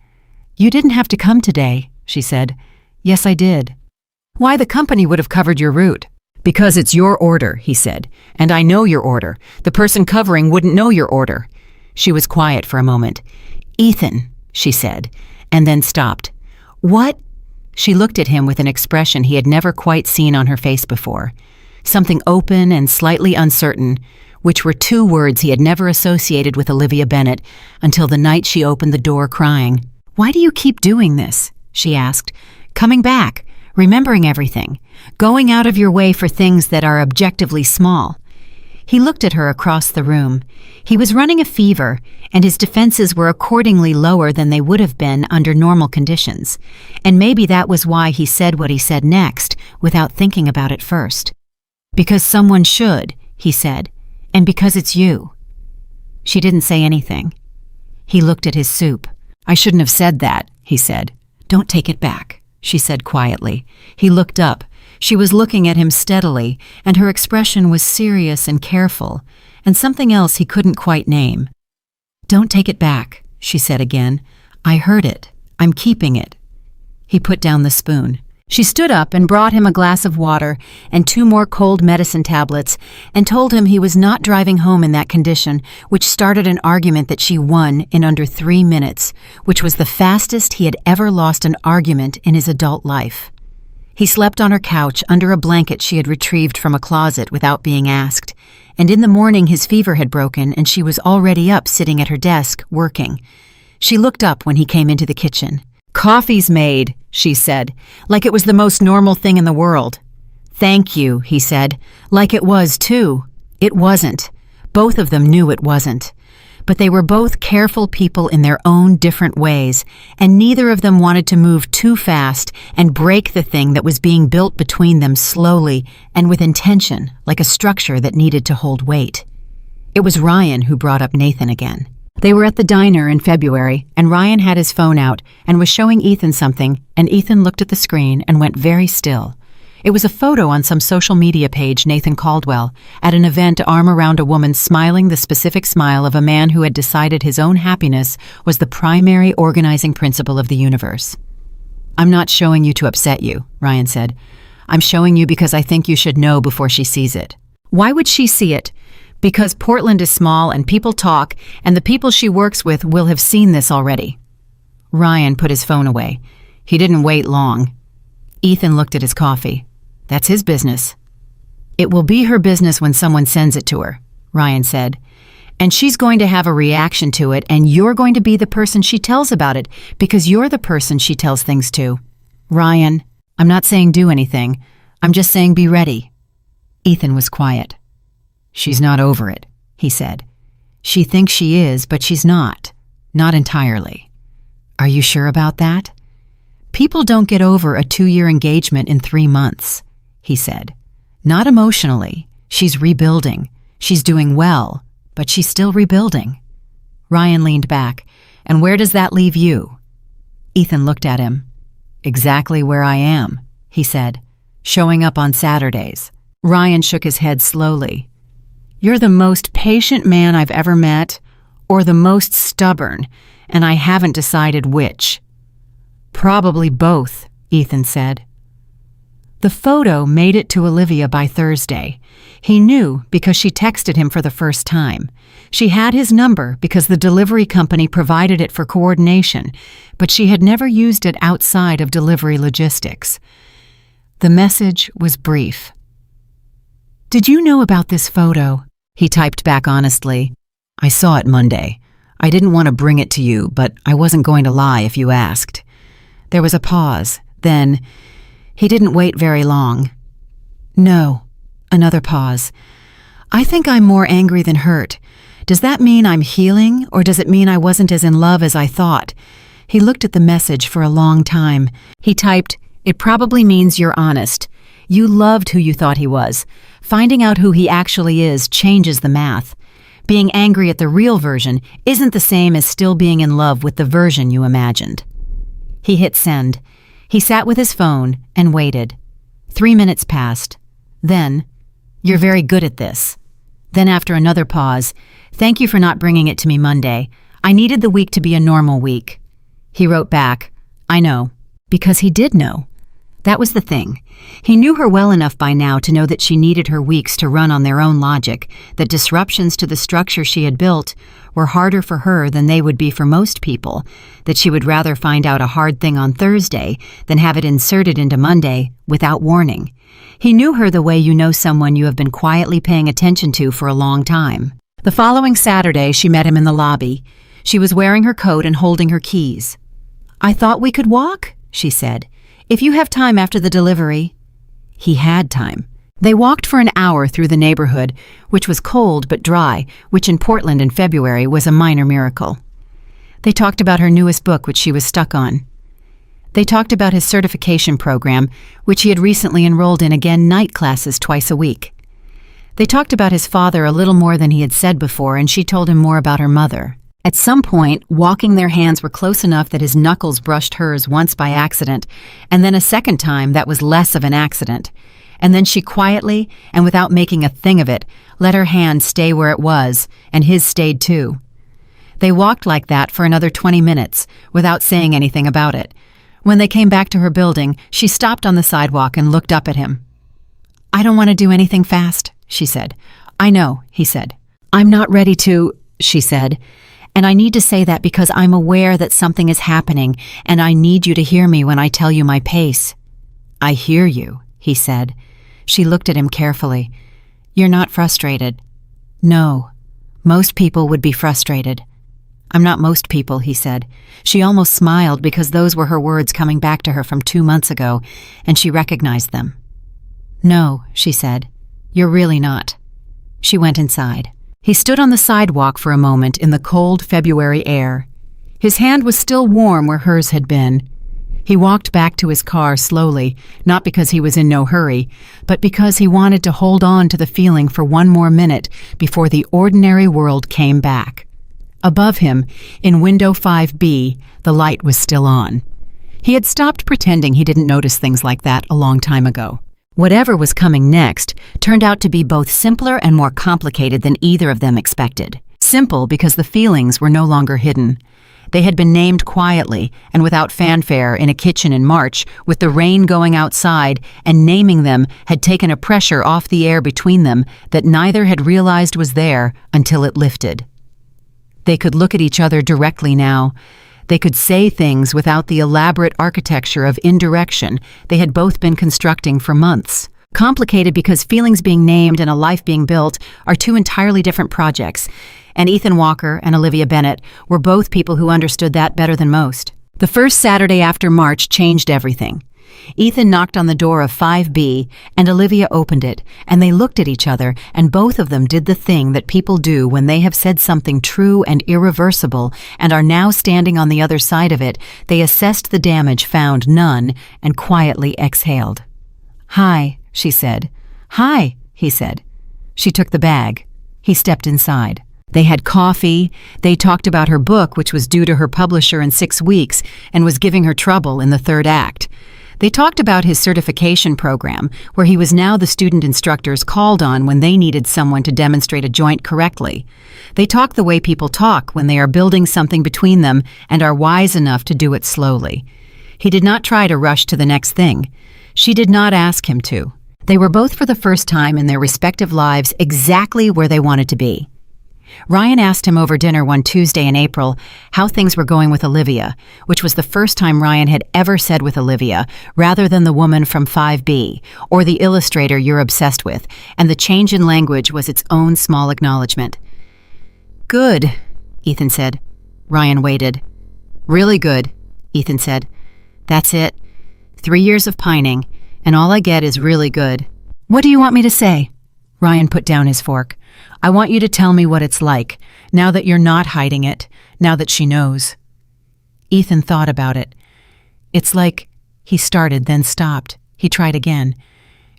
You didn't have to come today, she said. Yes, I did. Why, the company would have covered your route. Because it's your order, he said, and I know your order. The person covering wouldn't know your order. She was quiet for a moment. Ethan, she said, and then stopped. What? She looked at him with an expression he had never quite seen on her face before. Something open and slightly uncertain, which were two words he had never associated with Olivia Bennett until the night she opened the door crying. Why do you keep doing this? She asked. Coming back, remembering everything, going out of your way for things that are objectively small. He looked at her across the room. He was running a fever, and his defenses were accordingly lower than they would have been under normal conditions. And maybe that was why he said what he said next, without thinking about it first. Because someone should, he said, and because it's you. She didn't say anything. He looked at his soup. I shouldn't have said that, he said. Don't take it back, she said quietly. He looked up. She was looking at him steadily, and her expression was serious and careful, and something else he couldn't quite name. Don't take it back, she said again. I heard it. I'm keeping it. He put down the spoon. She stood up and brought him a glass of water and 2 more cold medicine tablets and told him he was not driving home in that condition, which started an argument that she won in under 3 minutes, which was the fastest he had ever lost an argument in his adult life. He slept on her couch under a blanket she had retrieved from a closet without being asked, and in the morning his fever had broken and she was already up sitting at her desk, working. She looked up when he came into the kitchen. Coffee's made, she said, like it was the most normal thing in the world. Thank you, he said, like it was too. It wasn't. Both of them knew it wasn't. But they were both careful people in their own different ways, and neither of them wanted to move too fast and break the thing that was being built between them slowly and with intention, like a structure that needed to hold weight. It was Ryan who brought up Nathan again. They were at the diner in February, and Ryan had his phone out and was showing Ethan something, and Ethan looked at the screen and went very still. It was a photo on some social media page Nathan Caldwell, at an event arm around a woman smiling the specific smile of a man who had decided his own happiness was the primary organizing principle of the universe. I'm not showing you to upset you, Ryan said. I'm showing you because I think you should know before she sees it. Why would she see it? Because Portland is small and people talk, and the people she works with will have seen this already. Ryan put his phone away. He didn't wait long. Ethan looked at his coffee. That's his business. It will be her business when someone sends it to her, Ryan said. And she's going to have a reaction to it, and you're going to be the person she tells about it, because you're the person she tells things to. Ryan, I'm not saying do anything. I'm just saying be ready. Ethan was quiet. She's not over it, he said. She thinks she is, but she's not. Not entirely. Are you sure about that? People don't get over a 2-year engagement in 3 months, he said. Not emotionally. She's rebuilding. She's doing well, but she's still rebuilding. Ryan leaned back. And where does that leave you? Ethan looked at him. Exactly where I am, he said. Showing up on Saturdays. Ryan shook his head slowly. You're the most patient man I've ever met, or the most stubborn, and I haven't decided which. Probably both, Ethan said. The photo made it to Olivia by Thursday. He knew because she texted him for the first time. She had his number because the delivery company provided it for coordination, but she had never used it outside of delivery logistics. The message was brief. Did you know about this photo? He typed back honestly. I saw it Monday. I didn't want to bring it to you, but I wasn't going to lie if you asked. There was a pause. Then, he didn't wait very long. No. Another pause. I think I'm more angry than hurt. Does that mean I'm healing, or does it mean I wasn't as in love as I thought? He looked at the message for a long time. He typed, It probably means you're honest. You loved who you thought he was. Finding out who he actually is changes the math. Being angry at the real version isn't the same as still being in love with the version you imagined. He hit send. He sat with his phone and waited. 3 minutes passed. Then, You're very good at this. Then after another pause, Thank you for not bringing it to me Monday. I needed the week to be a normal week. He wrote back, I know. Because he did know. That was the thing. He knew her well enough by now to know that she needed her weeks to run on their own logic, that disruptions to the structure she had built were harder for her than they would be for most people, that she would rather find out a hard thing on Thursday than have it inserted into Monday without warning. He knew her the way you know someone you have been quietly paying attention to for a long time. The following Saturday, she met him in the lobby. She was wearing her coat and holding her keys. I thought we could walk, she said. If you have time after the delivery. He had time. They walked for an hour through the neighborhood, which was cold but dry, which in Portland in February was a minor miracle. They talked about her newest book, which she was stuck on. They talked about his certification program, which he had recently enrolled in again night classes twice a week. They talked about his father a little more than he had said before, and she told him more about her mother. At some point, walking their hands were close enough that his knuckles brushed hers once by accident, and then a second time that was less of an accident. And then she quietly, and without making a thing of it, let her hand stay where it was, and his stayed too. They walked like that for another 20 minutes, without saying anything about it. When they came back to her building, she stopped on the sidewalk and looked up at him. I don't want to do anything fast, she said. I know, he said. I'm not ready to, she said. And I need to say that because I'm aware that something is happening, and I need you to hear me when I tell you my pace. I hear you, he said. She looked at him carefully. You're not frustrated. No. Most people would be frustrated. I'm not most people, he said. She almost smiled because those were her words coming back to her from 2 months ago, and she recognized them. No, she said. You're really not. She went inside. He stood on the sidewalk for a moment in the cold February air. His hand was still warm where hers had been. He walked back to his car slowly, not because he was in no hurry, but because he wanted to hold on to the feeling for one more minute before the ordinary world came back. Above him, in window 5B, the light was still on. He had stopped pretending he didn't notice things like that a long time ago. Whatever was coming next turned out to be both simpler and more complicated than either of them expected. Simple because the feelings were no longer hidden. They had been named quietly and without fanfare in a kitchen in March, with the rain going outside, and naming them had taken a pressure off the air between them that neither had realized was there until it lifted. They could look at each other directly now. They could say things without the elaborate architecture of indirection they had both been constructing for months. Complicated because feelings being named and a life being built are two entirely different projects, and Ethan Walker and Olivia Bennett were both people who understood that better than most. The first Saturday after March changed everything. Ethan knocked on the door of 5B, and Olivia opened it, and they looked at each other, and both of them did the thing that people do when they have said something true and irreversible and are now standing on the other side of it. They assessed the damage, found none, and quietly exhaled. "Hi," she said. "Hi," he said. She took the bag. He stepped inside. They had coffee. They talked about her book, which was due to her publisher in 6 weeks and was giving her trouble in the 3rd act. They talked about his certification program, where he was now the student instructors called on when they needed someone to demonstrate a joint correctly. They talked the way people talk when they are building something between them and are wise enough to do it slowly. He did not try to rush to the next thing. She did not ask him to. They were both for the first time in their respective lives exactly where they wanted to be. Ryan asked him over dinner one Tuesday in April how things were going with Olivia, which was the first time Ryan had ever said with Olivia, rather than the woman from 5B, or the illustrator you're obsessed with, and the change in language was its own small acknowledgement. "Good," Ethan said. Ryan waited. "Really good," Ethan said. "That's it. 3 years of pining, and all I get is really good." "What do you want me to say?" Ryan put down his fork. "I want you to tell me what it's like, now that you're not hiding it, now that she knows." Ethan thought about it. "It's like," he started, then stopped. He tried again.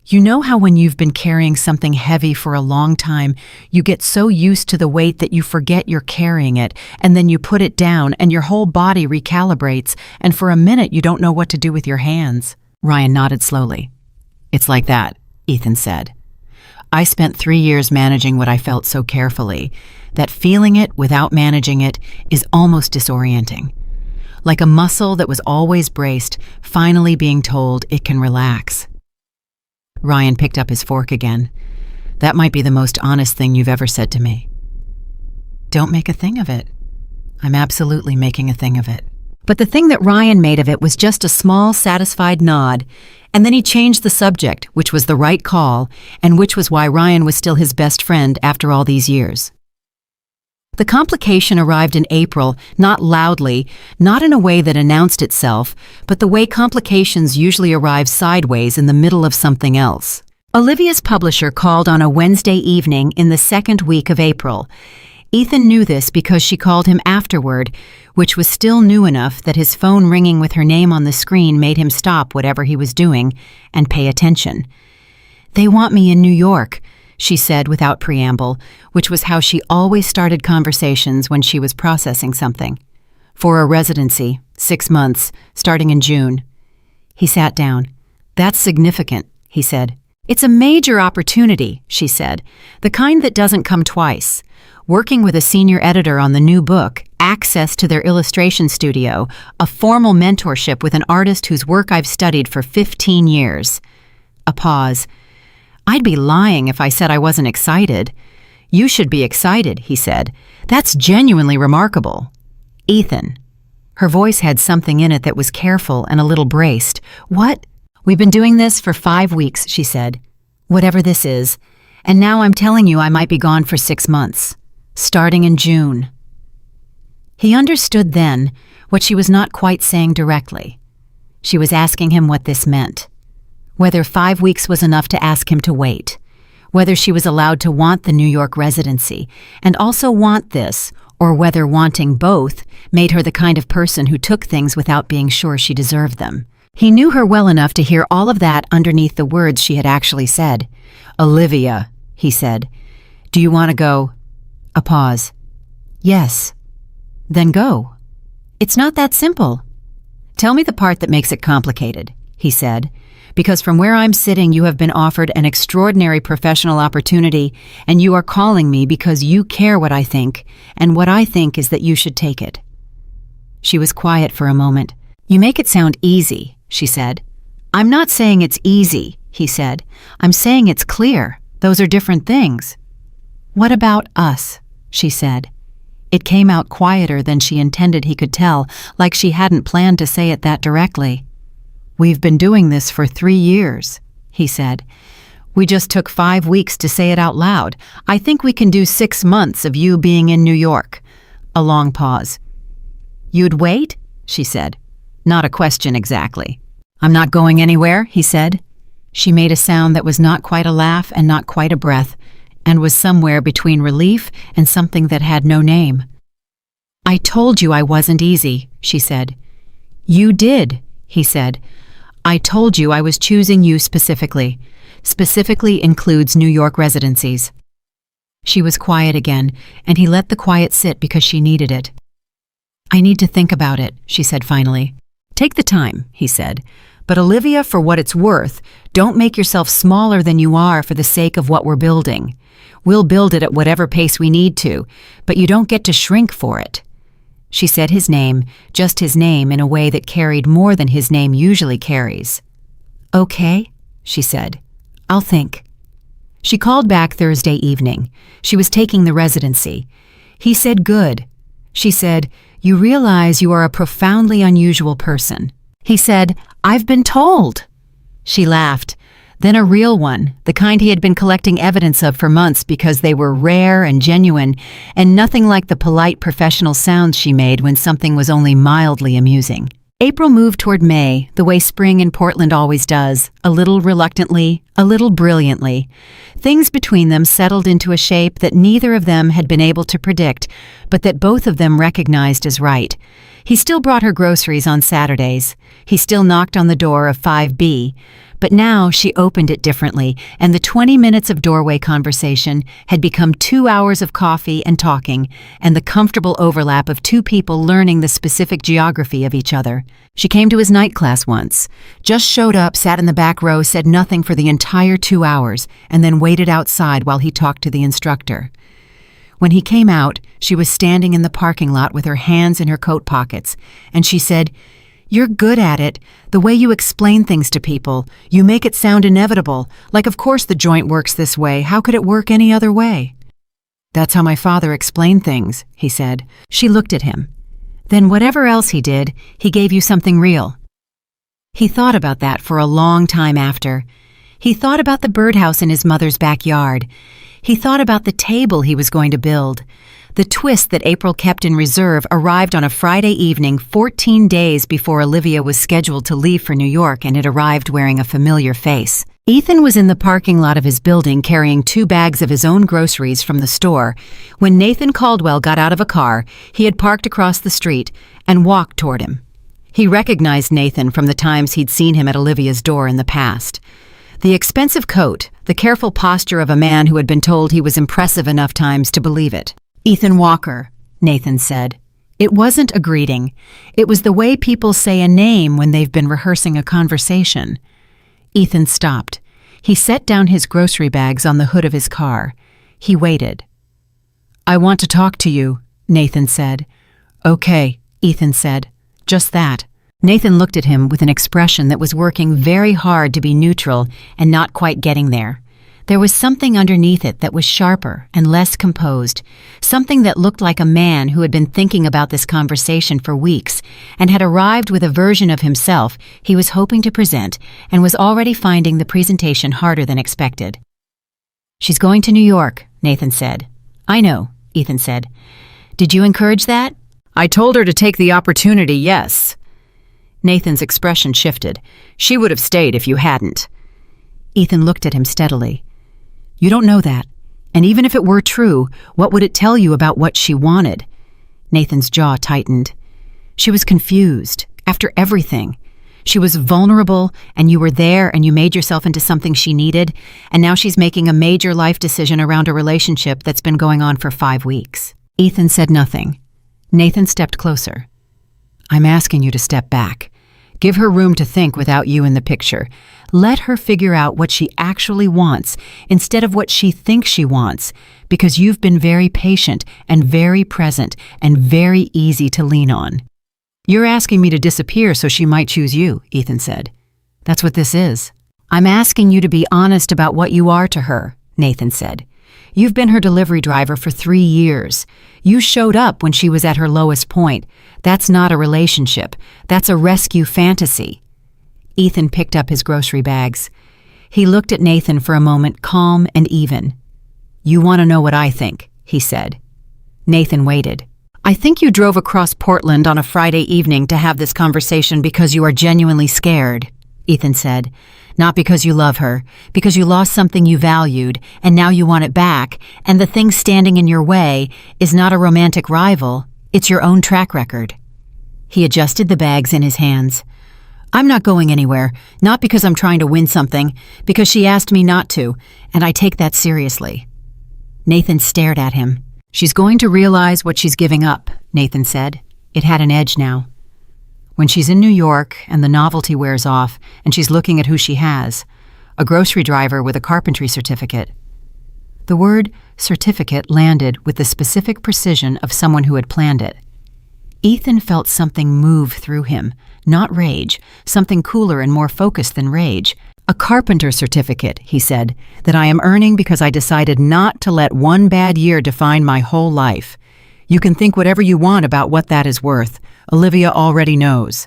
"You know how when you've been carrying something heavy for a long time, you get so used to the weight that you forget you're carrying it, and then you put it down and your whole body recalibrates, and for a minute you don't know what to do with your hands?" Ryan nodded slowly. "It's like that," Ethan said. "I spent 3 years managing what I felt so carefully, that feeling it without managing it is almost disorienting. Like a muscle that was always braced, finally being told it can relax." Ryan picked up his fork again. "That might be the most honest thing you've ever said to me." "Don't make a thing of it." "I'm absolutely making a thing of it." But the thing that Ryan made of it was just a small, satisfied nod, and then he changed the subject, which was the right call, and which was why Ryan was still his best friend after all these years. The complication arrived in April, not loudly, not in a way that announced itself, but the way complications usually arrive sideways in the middle of something else. Olivia's publisher called on a Wednesday evening in the 2nd week of April. Ethan knew this because she called him afterward, which was still new enough that his phone ringing with her name on the screen made him stop whatever he was doing and pay attention. "They want me in New York," she said without preamble, which was how she always started conversations when she was processing something. "For a residency, 6 months, starting in June." He sat down. "That's significant," he said. "It's a major opportunity," she said, "the kind that doesn't come twice. Working with a senior editor on the new book, access to their illustration studio, a formal mentorship with an artist whose work I've studied for 15 years. A pause. "I'd be lying if I said I wasn't excited." "You should be excited," he said. "That's genuinely remarkable." "Ethan." Her voice had something in it that was careful and a little braced. "What?" "We've been doing this for 5 weeks," she said. "Whatever this is. And now I'm telling you I might be gone for 6 months. Starting in June." He understood then what she was not quite saying directly. She was asking him what this meant. Whether 5 weeks was enough to ask him to wait. Whether she was allowed to want the New York residency and also want this, or whether wanting both made her the kind of person who took things without being sure she deserved them. He knew her well enough to hear all of that underneath the words she had actually said. "Olivia," he said, "do you want to go?" A pause. "Yes." "Then go. It's not that simple." "Tell me the part that makes it complicated," he said, "because from where I'm sitting you have been offered an extraordinary professional opportunity, and you are calling me because you care what I think, and what I think is that you should take it." She was quiet for a moment. "You make it sound easy," she said. "I'm not saying it's easy," he said. "I'm saying it's clear. Those are different things." "What about us?" she said. It came out quieter than she intended he could tell, like she hadn't planned to say it that directly. "We've been doing this for 3 years," he said. "We just took 5 weeks to say it out loud. I think we can do 6 months of you being in New York." A long pause. "You'd wait?" she said. Not a question exactly. "I'm not going anywhere," he said. She made a sound that was not quite a laugh and not quite a breath, and was somewhere between relief and something that had no name. "I told you I wasn't easy," she said. "You did," he said. "I told you I was choosing you specifically. Specifically includes New York residencies." She was quiet again, and he let the quiet sit because she needed it. "I need to think about it," she said finally. "Take the time," he said. "But Olivia, for what it's worth, don't make yourself smaller than you are for the sake of what we're building. We'll build it at whatever pace we need to, but you don't get to shrink for it." She said his name, just his name, in a way that carried more than his name usually carries. "Okay," she said. "I'll think." She called back Thursday evening. She was taking the residency. He said, "Good." She said, "You realize you are a profoundly unusual person." He said, "I've been told." She laughed. Then a real one, the kind he had been collecting evidence of for months because they were rare and genuine, and nothing like the polite professional sounds she made when something was only mildly amusing. April moved toward May, the way spring in Portland always does, a little reluctantly, a little brilliantly. Things between them settled into a shape that neither of them had been able to predict, but that both of them recognized as right. He still brought her groceries on Saturdays. He still knocked on the door of 5B. But now she opened it differently, and the 20 minutes of doorway conversation had become 2 hours of coffee and talking, and the comfortable overlap of two people learning the specific geography of each other. She came to his night class once, just showed up, sat in the back row, said nothing for the entire 2 hours, and then waited outside while he talked to the instructor. When he came out, she was standing in the parking lot with her hands in her coat pockets, and she said, "You're good at it. The way you explain things to people. You make it sound inevitable. Like, of course the joint works this way. How could it work any other way?" "That's how my father explained things," he said. She looked at him. "Then whatever else he did, he gave you something real." He thought about that for a long time after. He thought about the birdhouse in his mother's backyard. He thought about the table he was going to build. The twist that April kept in reserve arrived on a Friday evening 14 days before Olivia was scheduled to leave for New York, and it arrived wearing a familiar face. Ethan was in the parking lot of his building carrying 2 bags of his own groceries from the store when Nathan Caldwell got out of a car he had parked across the street and walked toward him. He recognized Nathan from the times he'd seen him at Olivia's door in the past. The expensive coat, the careful posture of a man who had been told he was impressive enough times to believe it. "Ethan Walker," Nathan said. It wasn't a greeting. It was the way people say a name when they've been rehearsing a conversation. Ethan stopped. He set down his grocery bags on the hood of his car. He waited. "I want to talk to you," Nathan said. "Okay," Ethan said. Just that. Nathan looked at him with an expression that was working very hard to be neutral and not quite getting there. There was something underneath it that was sharper and less composed, something that looked like a man who had been thinking about this conversation for weeks and had arrived with a version of himself he was hoping to present and was already finding the presentation harder than expected. "She's going to New York," Nathan said. "I know," Ethan said. "Did you encourage that?" "I told her to take the opportunity, yes." Nathan's expression shifted. "She would have stayed if you hadn't." Ethan looked at him steadily. "You don't know that. And even if it were true, what would it tell you about what she wanted?" Nathan's jaw tightened. "She was confused, after everything. She was vulnerable, and you were there and you made yourself into something she needed, and now she's making a major life decision around a relationship that's been going on for 5 weeks. Ethan said nothing. Nathan stepped closer. "I'm asking you to step back. Give her room to think without you in the picture. Let her figure out what she actually wants instead of what she thinks she wants, because you've been very patient and very present and very easy to lean on." "You're asking me to disappear so she might choose you," Ethan said. "That's what this is." "I'm asking you to be honest about what you are to her," Nathan said. You've been her delivery driver for 3 years. You showed up when she was at her lowest point. That's not a relationship. That's a rescue fantasy." Ethan picked up his grocery bags. He looked at Nathan for a moment, calm and even. "You want to know what I think," he said. Nathan waited. "I think you drove across Portland on a Friday evening to have this conversation because you are genuinely scared," Ethan said. "Not because you love her, because you lost something you valued, and now you want it back, and the thing standing in your way is not a romantic rival, it's your own track record." He adjusted the bags in his hands. "I'm not going anywhere, not because I'm trying to win something, because she asked me not to, and I take that seriously." Nathan stared at him. "She's going to realize what she's giving up," Nathan said. It had an edge now. "When she's in New York and the novelty wears off and she's looking at who she has, a grocery driver with a carpentry certificate." The word certificate landed with the specific precision of someone who had planned it. Ethan felt something move through him, not rage, something cooler and more focused than rage. "A carpenter certificate," he said, "that I am earning because I decided not to let one bad year define my whole life. You can think whatever you want about what that is worth. Olivia already knows."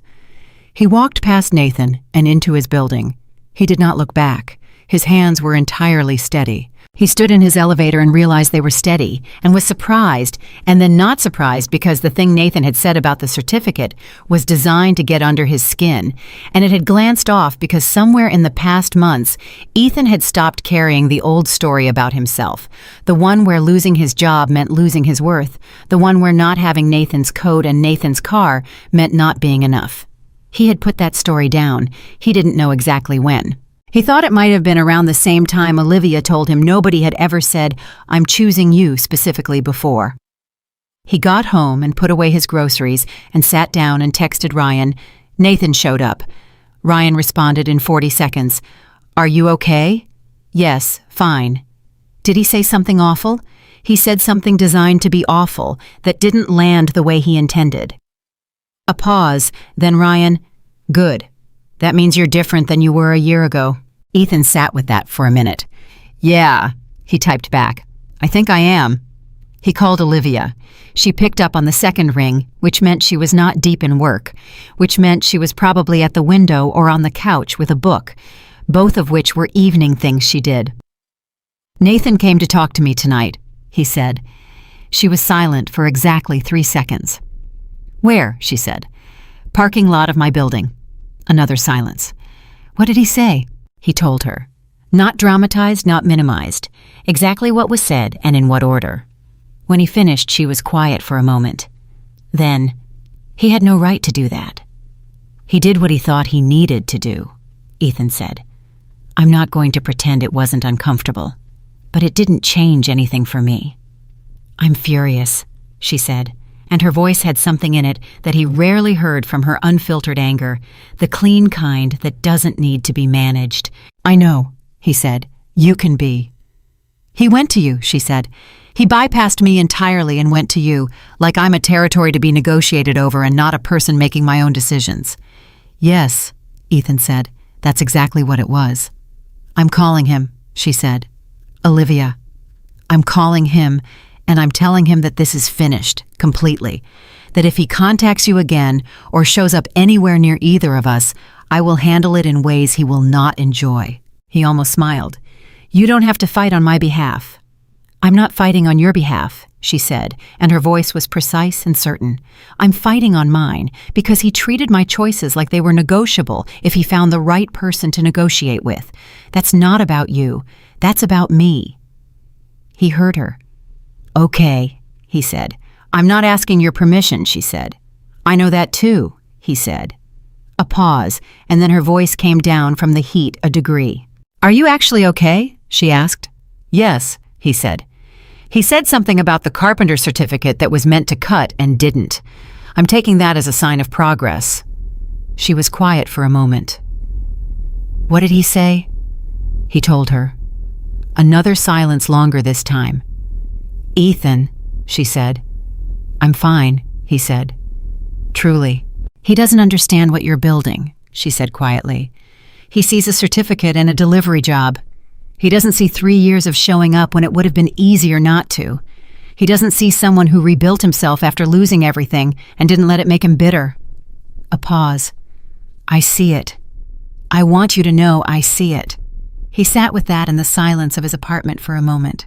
He walked past Nathan and into his building. He did not look back. His hands were entirely steady. He stood in his elevator and realized they were steady, and was surprised, and then not surprised because the thing Nathan had said about the certificate was designed to get under his skin, and it had glanced off because somewhere in the past months, Ethan had stopped carrying the old story about himself, the one where losing his job meant losing his worth, the one where not having Nathan's coat and Nathan's car meant not being enough. He had put that story down. He didn't know exactly when. He thought it might have been around the same time Olivia told him nobody had ever said, "I'm choosing you," specifically before. He got home and put away his groceries and sat down and texted Ryan. Nathan showed up. Ryan responded in 40 seconds. "Are you okay?" "Yes, fine." Did he say something awful? He said something designed to be awful that didn't land the way he intended. A pause, then Ryan, "Good. That means you're different than you were a year ago." Ethan sat with that for a minute. "Yeah," he typed back. "I think I am." He called Olivia. She picked up on the second ring, which meant she was not deep in work, which meant she was probably at the window or on the couch with a book, both of which were evening things she did. "Nathan came to talk to me tonight," he said. She was silent for exactly 3 seconds. "Where?" she said. "Parking lot of my building." Another silence. "What did he say?" He told her. Not dramatized, not minimized. Exactly what was said and in what order. When he finished, she was quiet for a moment. Then, he had no right to do that. "He did what he thought he needed to do," Ethan said. "I'm not going to pretend it wasn't uncomfortable, but it didn't change anything for me." "I'm furious," she said, and her voice had something in it that he rarely heard from her unfiltered anger, the clean kind that doesn't need to be managed. "I know," he said. "You can be." "He went to you," she said. "He bypassed me entirely and went to you, like I'm a territory to be negotiated over and not a person making my own decisions." "Yes," Ethan said. "That's exactly what it was." "I'm calling him," she said. "Olivia, I'm calling him, and I'm telling him that this is finished, completely. That if he contacts you again or shows up anywhere near either of us, I will handle it in ways he will not enjoy." He almost smiled. "You don't have to fight on my behalf." "I'm not fighting on your behalf," she said, and her voice was precise and certain. "I'm fighting on mine, because he treated my choices like they were negotiable if he found the right person to negotiate with. That's not about you. That's about me." He heard her. "Okay," he said. "I'm not asking your permission," she said. "I know that too," he said. A pause, and then her voice came down from the heat a degree. "Are you actually okay?" she asked. "Yes," he said. "He said something about the carpenter certificate that was meant to cut and didn't. I'm taking that as a sign of progress." She was quiet for a moment. "What did he say?" He told her. Another silence, longer this time. "Ethan," she said. "I'm fine," he said. "Truly." "He doesn't understand what you're building," she said quietly. "He sees a certificate and a delivery job. He doesn't see 3 years of showing up when it would have been easier not to. He doesn't see someone who rebuilt himself after losing everything and didn't let it make him bitter. A pause. I see it. I want you to know I see it. He sat with that in the silence of his apartment for a moment.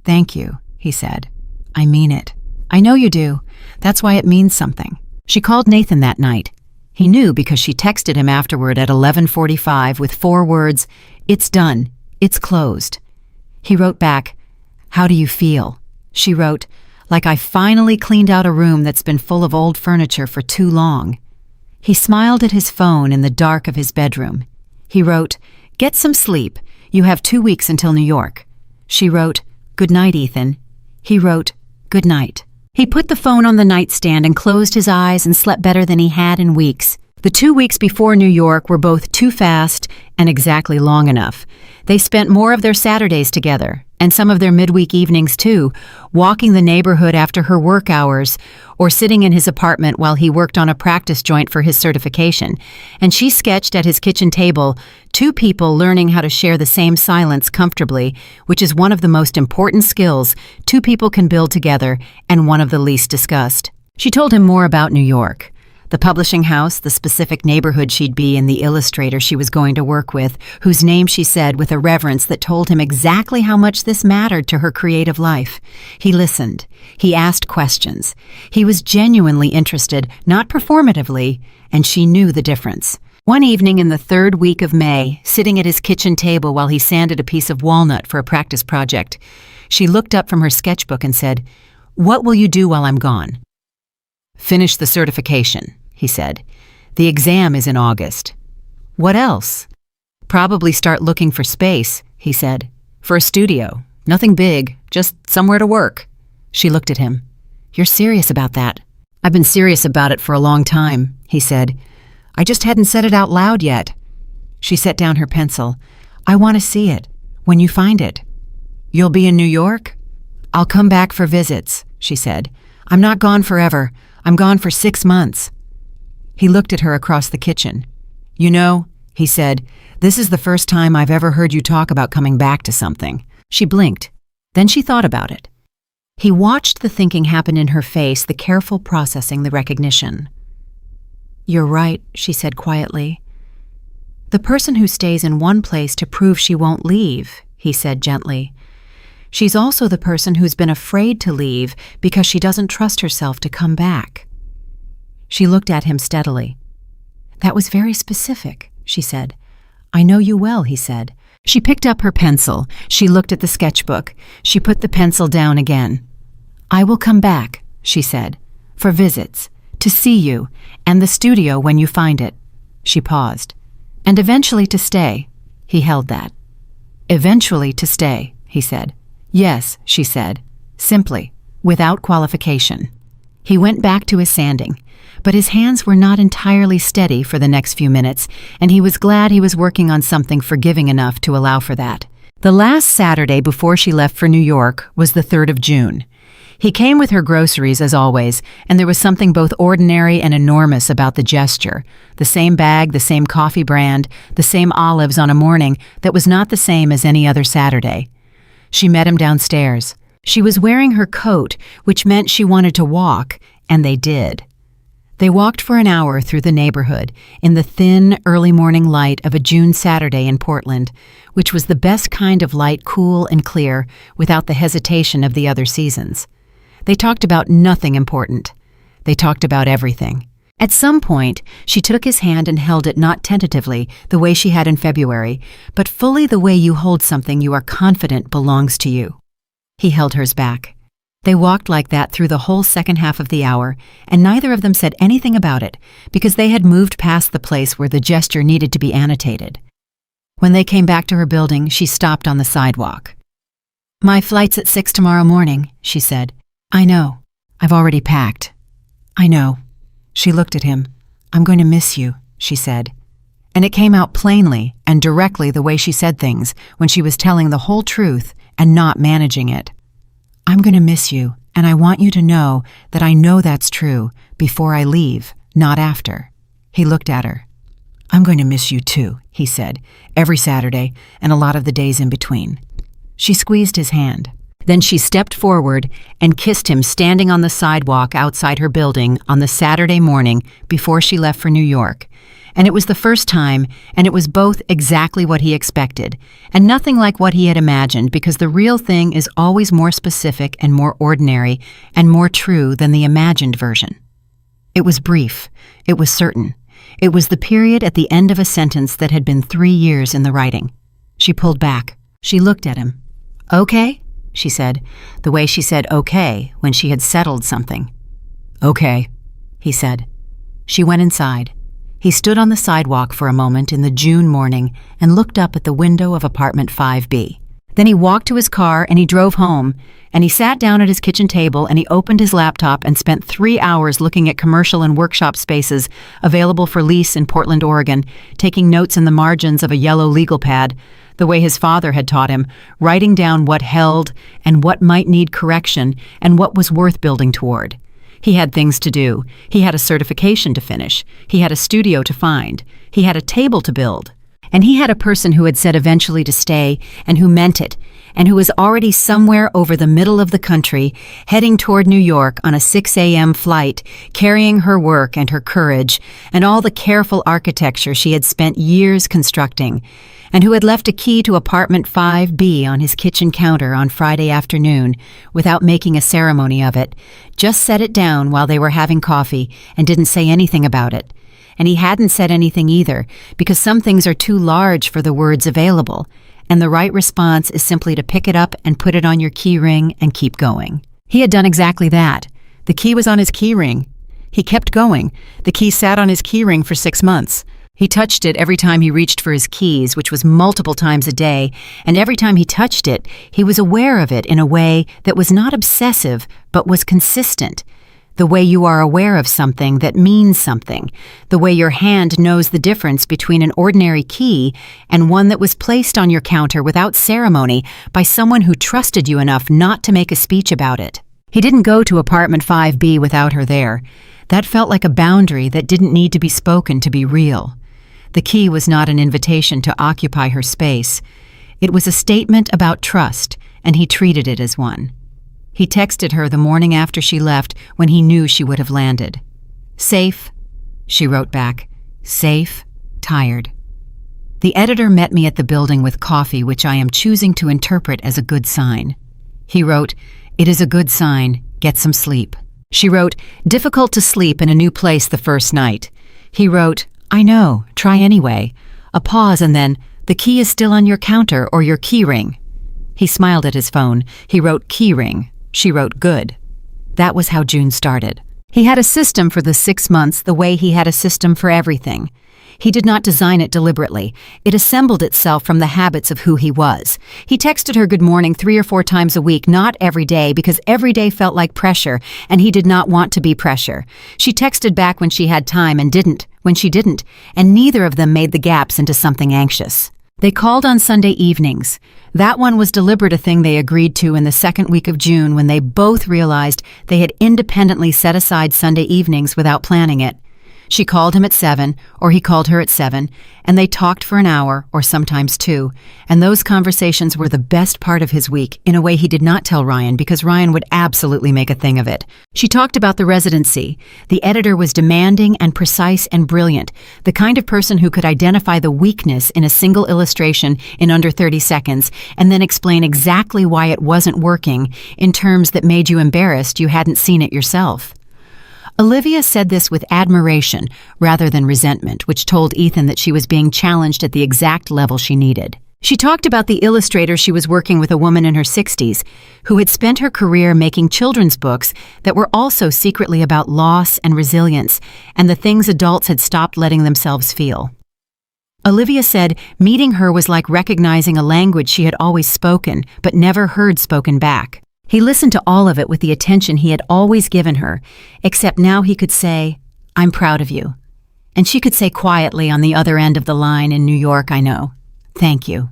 Thank you, he said. I mean it. I know you do. That's why it means something. She called Nathan that night. He knew because she texted him afterward at 11:45 with 4 words, "It's done. It's closed." He wrote back, "How do you feel?" She wrote, "Like I finally cleaned out a room that's been full of old furniture for too long." He smiled at his phone in the dark of his bedroom. He wrote, "Get some sleep. You have 2 weeks until New York." She wrote, "Good night, Ethan." He wrote, "Good night." He put the phone on the nightstand and closed his eyes and slept better than he had in weeks. The 2 weeks before New York were both too fast and exactly long enough. They spent more of their Saturdays together, and some of their midweek evenings too, walking the neighborhood after her work hours, or sitting in his apartment while he worked on a practice joint for his certification. And she sketched at his kitchen table 2 people learning how to share the same silence comfortably, which is one of the most important skills 2 people can build together and one of the least discussed. She told him more about New York. The publishing house, the specific neighborhood she'd be in, the illustrator she was going to work with, whose name she said with a reverence that told him exactly how much this mattered to her creative life. He listened. He asked questions. He was genuinely interested, not performatively, and she knew the difference. One evening in the 3rd week of May, sitting at his kitchen table while he sanded a piece of walnut for a practice project, she looked up from her sketchbook and said, "What will you do while I'm gone?" "Finish the certification," he said. "The exam is in August." "What else?" "Probably start looking for space," he said. "For a studio. Nothing big, just somewhere to work." She looked at him. "You're serious about that?" "I've been serious about it for a long time," he said. "I just hadn't said it out loud yet." She set down her pencil. "I want to see it, when you find it." "You'll be in New York?" "I'll come back for visits," she said. "I'm not gone forever. I'm gone for 6 months." He looked at her across the kitchen. "You know," he said, "this is the first time I've ever heard you talk about coming back to something." She blinked. Then she thought about it. He watched the thinking happen in her face, the careful processing, the recognition. "You're right," she said quietly. "The person who stays in one place to prove she won't leave," he said gently. "She's also the person who's been afraid to leave because she doesn't trust herself to come back." She looked at him steadily. "That was very specific," she said. "I know you well," he said. She picked up her pencil. She looked at the sketchbook. She put the pencil down again. "I will come back," she said, "for visits, to see you, and the studio when you find it." She paused. "And eventually to stay." He held that. "Eventually to stay," he said. "Yes," she said, simply, without qualification. He went back to his sanding, but his hands were not entirely steady for the next few minutes, and he was glad he was working on something forgiving enough to allow for that. The last Saturday before she left for New York was the 3rd of June. He came with her groceries, as always, and there was something both ordinary and enormous about the gesture. The same bag, the same coffee brand, the same olives on a morning that was not the same as any other Saturday. She met him downstairs. She was wearing her coat, which meant she wanted to walk, and they did. They walked for an hour through the neighborhood in the thin, early morning light of a June Saturday in Portland, which was the best kind of light, cool and clear, without the hesitation of the other seasons. They talked about nothing important. They talked about everything. At some point, she took his hand and held it not tentatively, the way she had in February, but fully the way you hold something you are confident belongs to you. He held hers back. They walked like that through the whole second half of the hour, and neither of them said anything about it, because they had moved past the place where the gesture needed to be annotated. When they came back to her building, she stopped on the sidewalk. "My flight's at 6 tomorrow morning," she said. "I know. I've already packed." "I know." She looked at him. "I'm going to miss you," she said. And it came out plainly and directly the way she said things when she was telling the whole truth and not managing it. "I'm going to miss you, and I want you to know that I know that's true before I leave, not after." He looked at her. "I'm going to miss you too," he said, "every Saturday and a lot of the days in between." She squeezed his hand. Then she stepped forward and kissed him standing on the sidewalk outside her building on the Saturday morning before she left for New York. And it was the first time, and it was both exactly what he expected, and nothing like what he had imagined, because the real thing is always more specific and more ordinary and more true than the imagined version. It was brief. It was certain. It was the period at the end of a sentence that had been 3 years in the writing. She pulled back. She looked at him. "Okay?" she said, the way she said okay when she had settled something. "Okay," he said. She went inside. He stood on the sidewalk for a moment in the June morning and looked up at the window of apartment 5B. Then he walked to his car and he drove home, and he sat down at his kitchen table and he opened his laptop and spent 3 hours looking at commercial and workshop spaces available for lease in Portland, Oregon, taking notes in the margins of a yellow legal pad, the way his father had taught him, writing down what held and what might need correction and what was worth building toward. He had things to do. He had a certification to finish. He had a studio to find. He had a table to build. And he had a person who had said eventually to stay, and who meant it, and who was already somewhere over the middle of the country, heading toward New York on a 6 a.m. flight, carrying her work and her courage, and all the careful architecture she had spent years constructing, and who had left a key to apartment 5B on his kitchen counter on Friday afternoon, without making a ceremony of it, just set it down while they were having coffee, and didn't say anything about it. And he hadn't said anything either, because some things are too large for the words available, and the right response is simply to pick it up and put it on your key ring and keep going. He had done exactly that. The key was on his key ring. He kept going. The key sat on his key ring for 6 months. He touched it every time he reached for his keys, which was multiple times a day, and every time he touched it, he was aware of it in a way that was not obsessive, but was consistent. The way you are aware of something that means something, the way your hand knows the difference between an ordinary key and one that was placed on your counter without ceremony by someone who trusted you enough not to make a speech about it. He didn't go to apartment 5B without her there. That felt like a boundary that didn't need to be spoken to be real. The key was not an invitation to occupy her space. It was a statement about trust, and he treated it as one. He texted her the morning after she left when he knew she would have landed. "Safe," she wrote back. "Safe, tired." The editor met me at the building with coffee, which I am choosing to interpret as a good sign. He wrote, "It is a good sign. Get some sleep." She wrote, "Difficult to sleep in a new place the first night." He wrote, "I know, try anyway." A pause and then, "The key is still on your counter or your key ring." He smiled at his phone. He wrote key ring. She wrote good. That was how June started. He had a system for the 6 months the way he had a system for everything. He did not design it deliberately. It assembled itself from the habits of who he was. He texted her good morning 3 or 4 times a week, not every day, because every day felt like pressure, and he did not want to be pressure. She texted back when she had time and didn't when she didn't, and neither of them made the gaps into something anxious. They called on Sunday evenings. That one was deliberate, a thing they agreed to in the second week of June when they both realized they had independently set aside Sunday evenings without planning it. She called him at 7, or he called her at 7, and they talked for an hour, or sometimes 2, and those conversations were the best part of his week, in a way he did not tell Ryan, because Ryan would absolutely make a thing of it. She talked about the residency. The editor was demanding and precise and brilliant, the kind of person who could identify the weakness in a single illustration in under 30 seconds, and then explain exactly why it wasn't working in terms that made you embarrassed you hadn't seen it yourself. Olivia said this with admiration rather than resentment, which told Ethan that she was being challenged at the exact level she needed. She talked about the illustrator she was working with, a woman in her 60s, who had spent her career making children's books that were also secretly about loss and resilience and the things adults had stopped letting themselves feel. Olivia said meeting her was like recognizing a language she had always spoken but never heard spoken back. He listened to all of it with the attention he had always given her, except now he could say, "I'm proud of you." And she could say quietly on the other end of the line in New York, "I know. Thank you."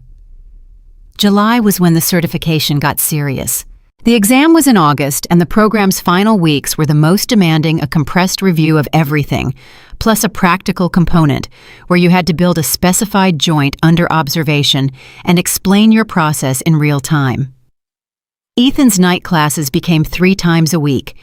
July was when the certification got serious. The exam was in August, and the program's final weeks were the most demanding, a compressed review of everything: plus a practical component where you had to build a specified joint under observation and explain your process in real time. Ethan's night classes became 3 times a week.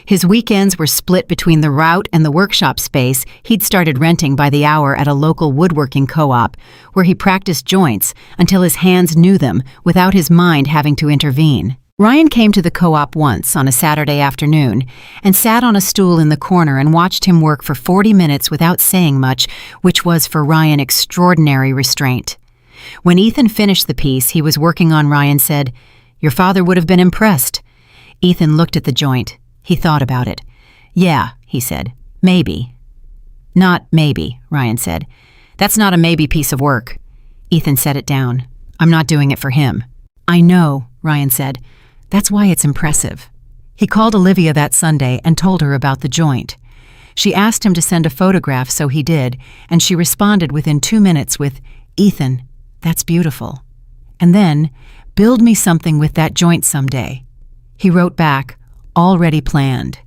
His weekends were split between the route and the workshop space he'd started renting by the hour at a local woodworking co-op, where he practiced joints until his hands knew them without his mind having to intervene. Ryan came to the co-op once on a Saturday afternoon and sat on a stool in the corner and watched him work for 40 minutes without saying much, which was for Ryan extraordinary restraint. When Ethan finished the piece he was working on, Ryan said, "Your father would have been impressed." Ethan looked at the joint. He thought about it. "Yeah," he said. "Maybe." "Not maybe," Ryan said. "That's not a maybe piece of work." Ethan set it down. "I'm not doing it for him." "I know," Ryan said. "That's why it's impressive." He called Olivia that Sunday and told her about the joint. She asked him to send a photograph, so he did, and she responded within 2 minutes with, "Ethan, that's beautiful. And then, build me something with that joint someday." He wrote back, "Already planned."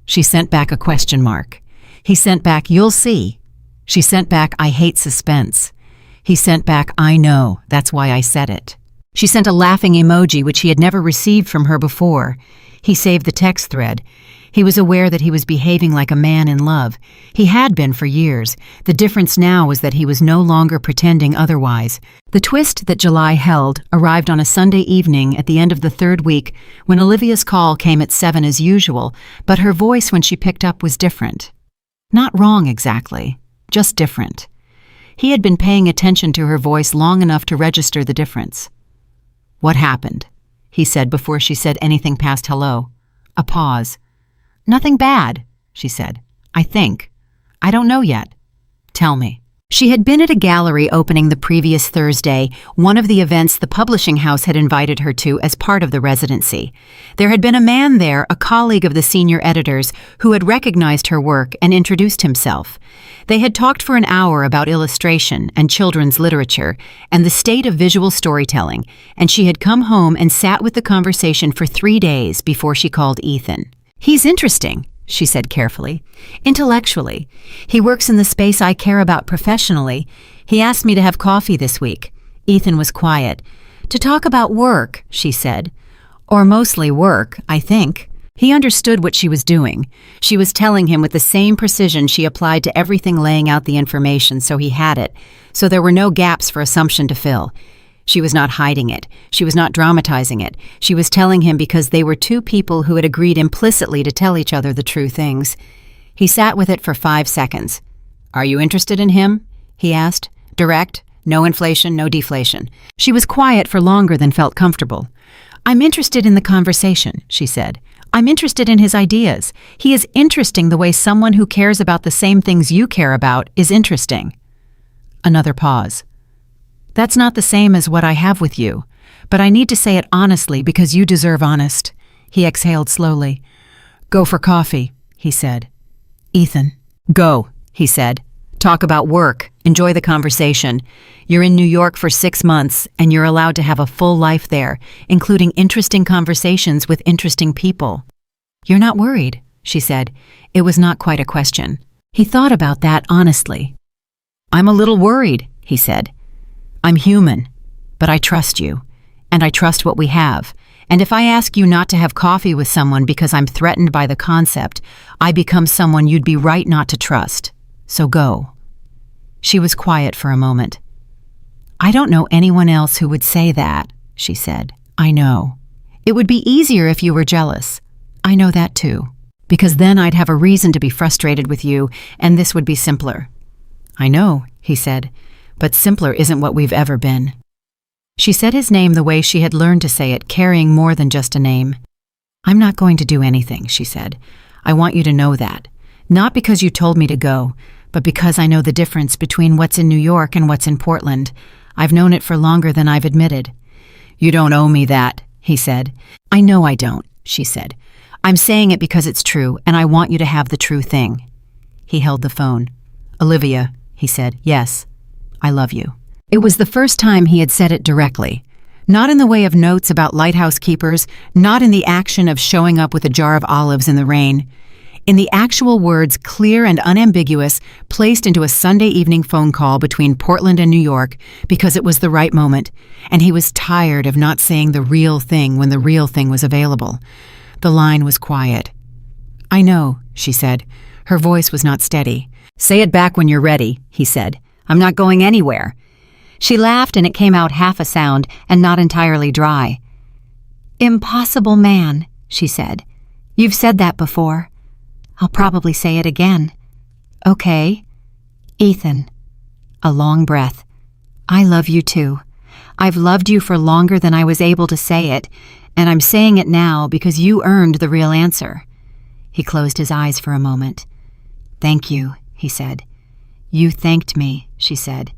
She sent back a question mark. He sent back, "You'll see." She sent back, "I hate suspense." He sent back, "I know, that's why I said it." She sent a laughing emoji, which he had never received from her before. He saved the text thread. He was aware that he was behaving like a man in love. He had been for years. The difference now was that he was no longer pretending otherwise. The twist that July held arrived on a Sunday evening at the end of the 3rd week when Olivia's call came at 7 as usual, but her voice when she picked up was different. Not wrong exactly, just different. He had been paying attention to her voice long enough to register the difference. "What happened?" he said before she said anything past hello. A pause. "Nothing bad," she said. "I think. I don't know yet. Tell me." She had been at a gallery opening the previous Thursday, one of the events the publishing house had invited her to as part of the residency. There had been a man there, a colleague of the senior editor's, who had recognized her work and introduced himself. They had talked for an hour about illustration and children's literature and the state of visual storytelling, and she had come home and sat with the conversation for 3 days before she called Ethan. "He's interesting," she said carefully. "Intellectually. He works in the space I care about professionally. He asked me to have coffee this week." Ethan was quiet. "To talk about work," she said. "Or mostly work, I think." He understood what she was doing. She was telling him with the same precision she applied to everything, laying out the information so he had it, so there were no gaps for assumption to fill. She was not hiding it. She was not dramatizing it. She was telling him because they were 2 people who had agreed implicitly to tell each other the true things. He sat with it for 5 seconds. "Are you interested in him?" he asked. Direct, no inflation, no deflation. She was quiet for longer than felt comfortable. "I'm interested in the conversation," she said. "I'm interested in his ideas. He is interesting the way someone who cares about the same things you care about is interesting." Another pause. "That's not the same as what I have with you, but I need to say it honestly because you deserve honest." He exhaled slowly. "Go for coffee," he said. "Ethan." "Go," he said. "Talk about work. Enjoy the conversation. You're in New York for 6 months, and you're allowed to have a full life there, including interesting conversations with interesting people." "You're not worried," she said. It was not quite a question. He thought about that honestly. "I'm a little worried," he said. "I'm human, but I trust you, and I trust what we have. And if I ask you not to have coffee with someone because I'm threatened by the concept, I become someone you'd be right not to trust. So go." She was quiet for a moment. "I don't know anyone else who would say that," she said. "I know. It would be easier if you were jealous. I know that too. Because then I'd have a reason to be frustrated with you, and this would be simpler." "I know," he said. "But simpler isn't what we've ever been." She said his name the way she had learned to say it, carrying more than just a name. "I'm not going to do anything," she said. "I want you to know that. Not because you told me to go, but because I know the difference between what's in New York and what's in Portland. I've known it for longer than I've admitted." "You don't owe me that," he said. "I know I don't," she said. "I'm saying it because it's true, and I want you to have the true thing." He held the phone. "Olivia," he said. "Yes. I love you." It was the first time he had said it directly. Not in the way of notes about lighthouse keepers, not in the action of showing up with a jar of olives in the rain. In the actual words, clear and unambiguous, placed into a Sunday evening phone call between Portland and New York because it was the right moment, and he was tired of not saying the real thing when the real thing was available. The line was quiet. "I know," she said. Her voice was not steady. "Say it back when you're ready," he said. "I'm not going anywhere." She laughed, and it came out half a sound and not entirely dry. "Impossible man," she said. "You've said that before. I'll probably say it again." "Okay." "Ethan." A long breath. "I love you too. I've loved you for longer than I was able to say it, and I'm saying it now because you earned the real answer." He closed his eyes for a moment. "Thank you," he said. "You thanked me," she said,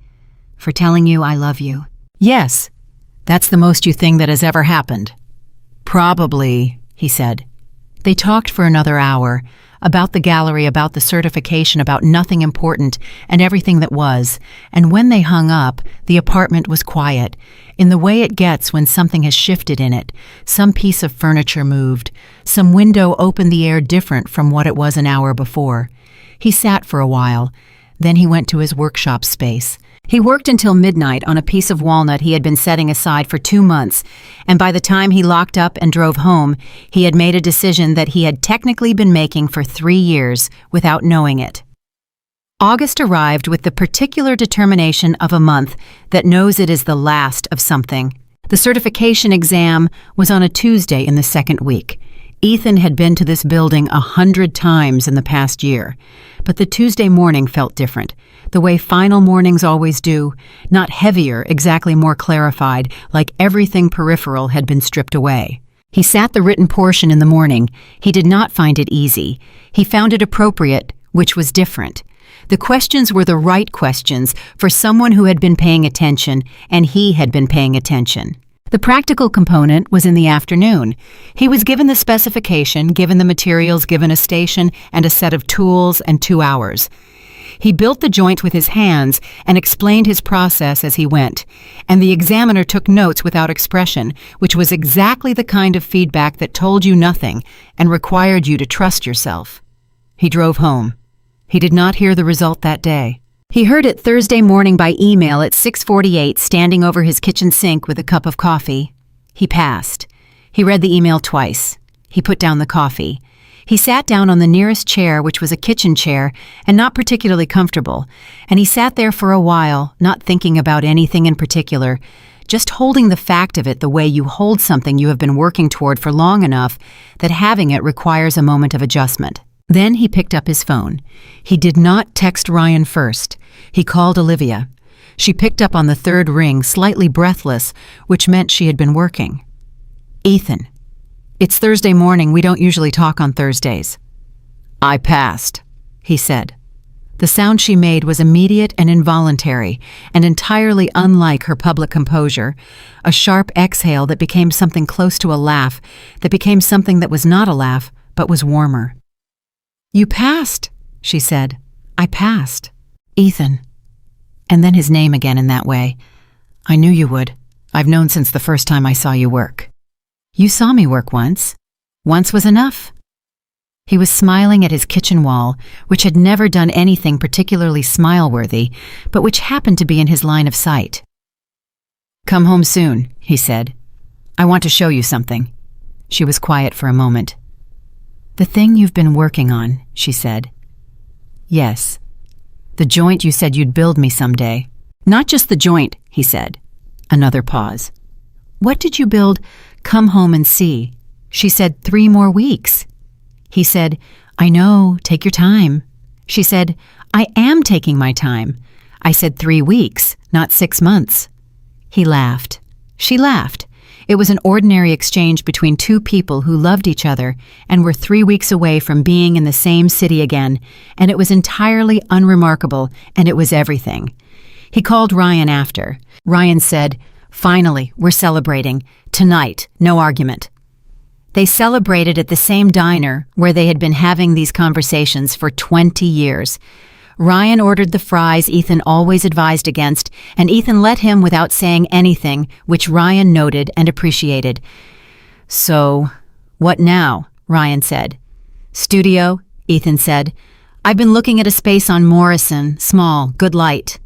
"for telling you I love you." "Yes, that's the most you thing that has ever happened." "Probably," he said. They talked for another hour, about the gallery, about the certification, about nothing important and everything that was, and when they hung up, the apartment was quiet, in the way it gets when something has shifted in it. Some piece of furniture moved, some window opened the air different from what it was an hour before. He sat for a while, then he went to his workshop space. He worked until midnight on a piece of walnut he had been setting aside for 2 months, and by the time he locked up and drove home, he had made a decision that he had technically been making for 3 years without knowing it. August arrived with the particular determination of a month that knows it is the last of something. The certification exam was on a Tuesday in the second week. Ethan had been to this building 100 times in the past year, but the Tuesday morning felt different, the way final mornings always do, not heavier, exactly more clarified, like everything peripheral had been stripped away. He sat the written portion in the morning. He did not find it easy. He found it appropriate, which was different. The questions were the right questions for someone who had been paying attention, and he had been paying attention. The practical component was in the afternoon. He was given the specification, given the materials, given a station and a set of tools and 2 hours. He built the joint with his hands and explained his process as he went, and the examiner took notes without expression, which was exactly the kind of feedback that told you nothing and required you to trust yourself. He drove home. He did not hear the result that day. He heard it Thursday morning by email at 6:48, standing over his kitchen sink with a cup of coffee. He passed. He read the email twice. He put down the coffee. He sat down on the nearest chair, which was a kitchen chair, and not particularly comfortable, and he sat there for a while, not thinking about anything in particular, just holding the fact of it the way you hold something you have been working toward for long enough that having it requires a moment of adjustment. Then he picked up his phone. He did not text Ryan first. He called Olivia. She picked up on the third ring, slightly breathless, which meant she had been working. "Ethan, it's Thursday morning. We don't usually talk on Thursdays." "I passed," he said. The sound she made was immediate and involuntary, and entirely unlike her public composure, a sharp exhale that became something close to a laugh, that became something that was not a laugh, but was warmer. "You passed," she said. "I passed. Ethan." And then his name again in that way. "I knew you would. I've known since the first time I saw you work." "You saw me work once. Once was enough." He was smiling at his kitchen wall, which had never done anything particularly smile-worthy, but which happened to be in his line of sight. "Come home soon," he said. "I want to show you something." She was quiet for a moment. "The thing you've been working on," she said. "Yes. The joint you said you'd build me someday." "Not just the joint," he said. Another pause. "What did you build? Come home and see." She said, 3 more weeks. He said, "I know, take your time." She said, "I am taking my time." I said 3 weeks, not 6 months. He laughed. She laughed. It was an ordinary exchange between 2 people who loved each other and were 3 weeks away from being in the same city again, and it was entirely unremarkable, and it was everything. He called Ryan after. Ryan said, "Finally, we're celebrating. Tonight, no argument." They celebrated at the same diner where they had been having these conversations for 20 years. Ryan ordered the fries Ethan always advised against, and Ethan let him without saying anything, which Ryan noted and appreciated. "So, what now?" Ryan said. "Studio, Ethan said. "I've been looking at a space on Morrison, small, good light."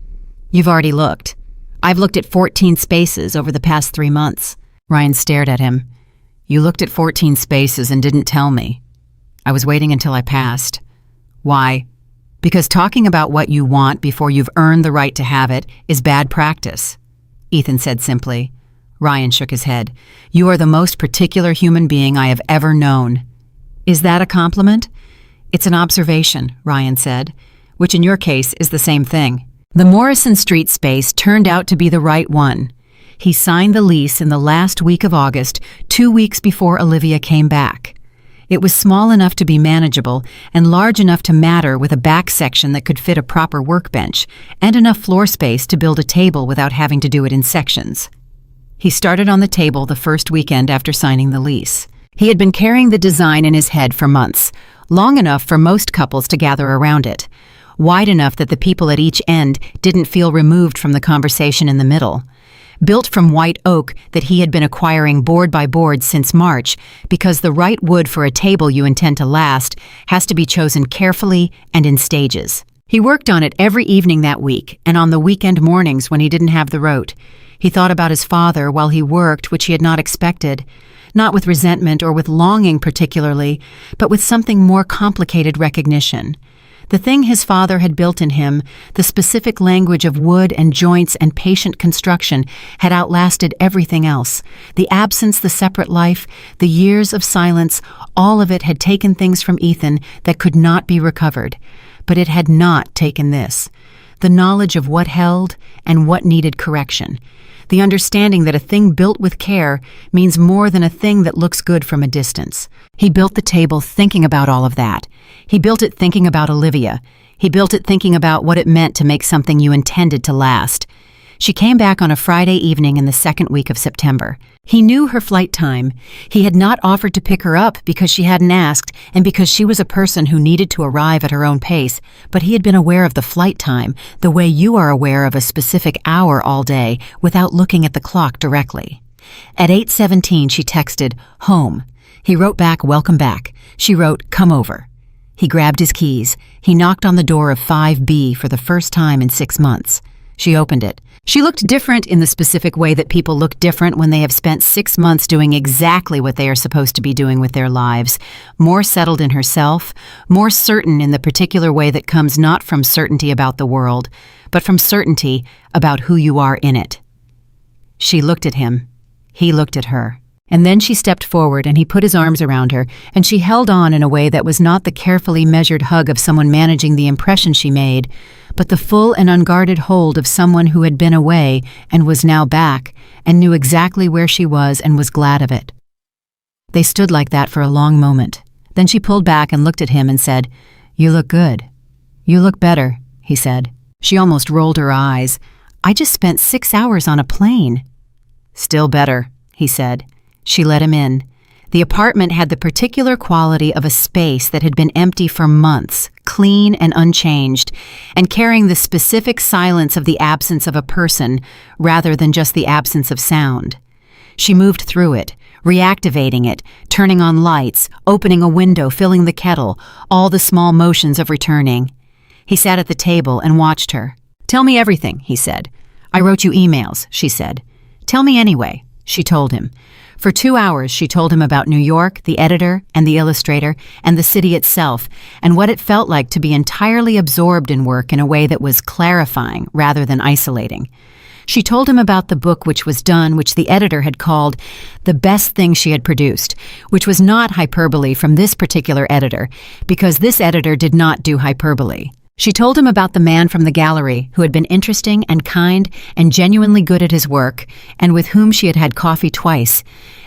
"You've already looked." "I've looked at 14 spaces over the past 3 months." Ryan stared at him. "You looked at 14 spaces and didn't tell me." "I was waiting until I passed." "Why?" "Because talking about what you want before you've earned the right to have it is bad practice," Ethan said simply. Ryan shook his head. "You are the most particular human being I have ever known." "Is that a compliment?" "It's an observation," Ryan said, "which in your case is the same thing." The Morrison Street space turned out to be the right one. He signed the lease in the last week of August, 2 weeks before Olivia came back. It was small enough to be manageable and large enough to matter, with a back section that could fit a proper workbench and enough floor space to build a table without having to do it in sections. He started on the table the first weekend after signing the lease. He had been carrying the design in his head for months, long enough for most couples to gather around it, wide enough that the people at each end didn't feel removed from the conversation in the middle. Built from white oak that he had been acquiring board by board since March, because the right wood for a table you intend to last has to be chosen carefully and in stages. He worked on it every evening that week and on the weekend mornings when he didn't have the rote. He thought about his father while he worked, which he had not expected, not with resentment or with longing particularly, but with something more complicated recognition. The thing his father had built in him, the specific language of wood and joints and patient construction, had outlasted everything else. The absence, the separate life, the years of silence, all of it had taken things from Ethan that could not be recovered. But it had not taken this: the knowledge of what held and what needed correction. The understanding that a thing built with care means more than a thing that looks good from a distance. He built the table thinking about all of that. He built it thinking about Olivia. He built it thinking about what it meant to make something you intended to last. She came back on a Friday evening in the second week of September. He knew her flight time. He had not offered to pick her up because she hadn't asked and because she was a person who needed to arrive at her own pace, but he had been aware of the flight time, the way you are aware of a specific hour all day without looking at the clock directly. At 8:17 she texted, "Home." He wrote back, "Welcome back." She wrote, "Come over." He grabbed his keys. He knocked on the door of 5B for the first time in 6 months. She opened it. She looked different in the specific way that people look different when they have spent 6 months doing exactly what they are supposed to be doing with their lives. More settled in herself, more certain in the particular way that comes not from certainty about the world, but from certainty about who you are in it. She looked at him. He looked at her. And then she stepped forward and he put his arms around her, and she held on in a way that was not the carefully measured hug of someone managing the impression she made, but the full and unguarded hold of someone who had been away and was now back and knew exactly where she was and was glad of it. They stood like that for a long moment. Then she pulled back and looked at him and said, "You look good." "You look better," he said. She almost rolled her eyes. "I just spent 6 hours on a plane." "Still better," he said. She let him in. The apartment had the particular quality of a space that had been empty for months, clean and unchanged, and carrying the specific silence of the absence of a person rather than just the absence of sound. She moved through it, reactivating it, turning on lights, opening a window, filling the kettle, all the small motions of returning. He sat at the table and watched her. "Tell me everything," he said. "I wrote you emails," she said. "Tell me anyway," she told him. For 2 hours she told him about New York, the editor and the illustrator, and the city itself, and what it felt like to be entirely absorbed in work in a way that was clarifying rather than isolating. She told him about the book which was done, which the editor had called the best thing she had produced, which was not hyperbole from this particular editor, because this editor did not do hyperbole. She told him about the man from the gallery who had been interesting and kind and genuinely good at his work, and with whom she had had coffee twice,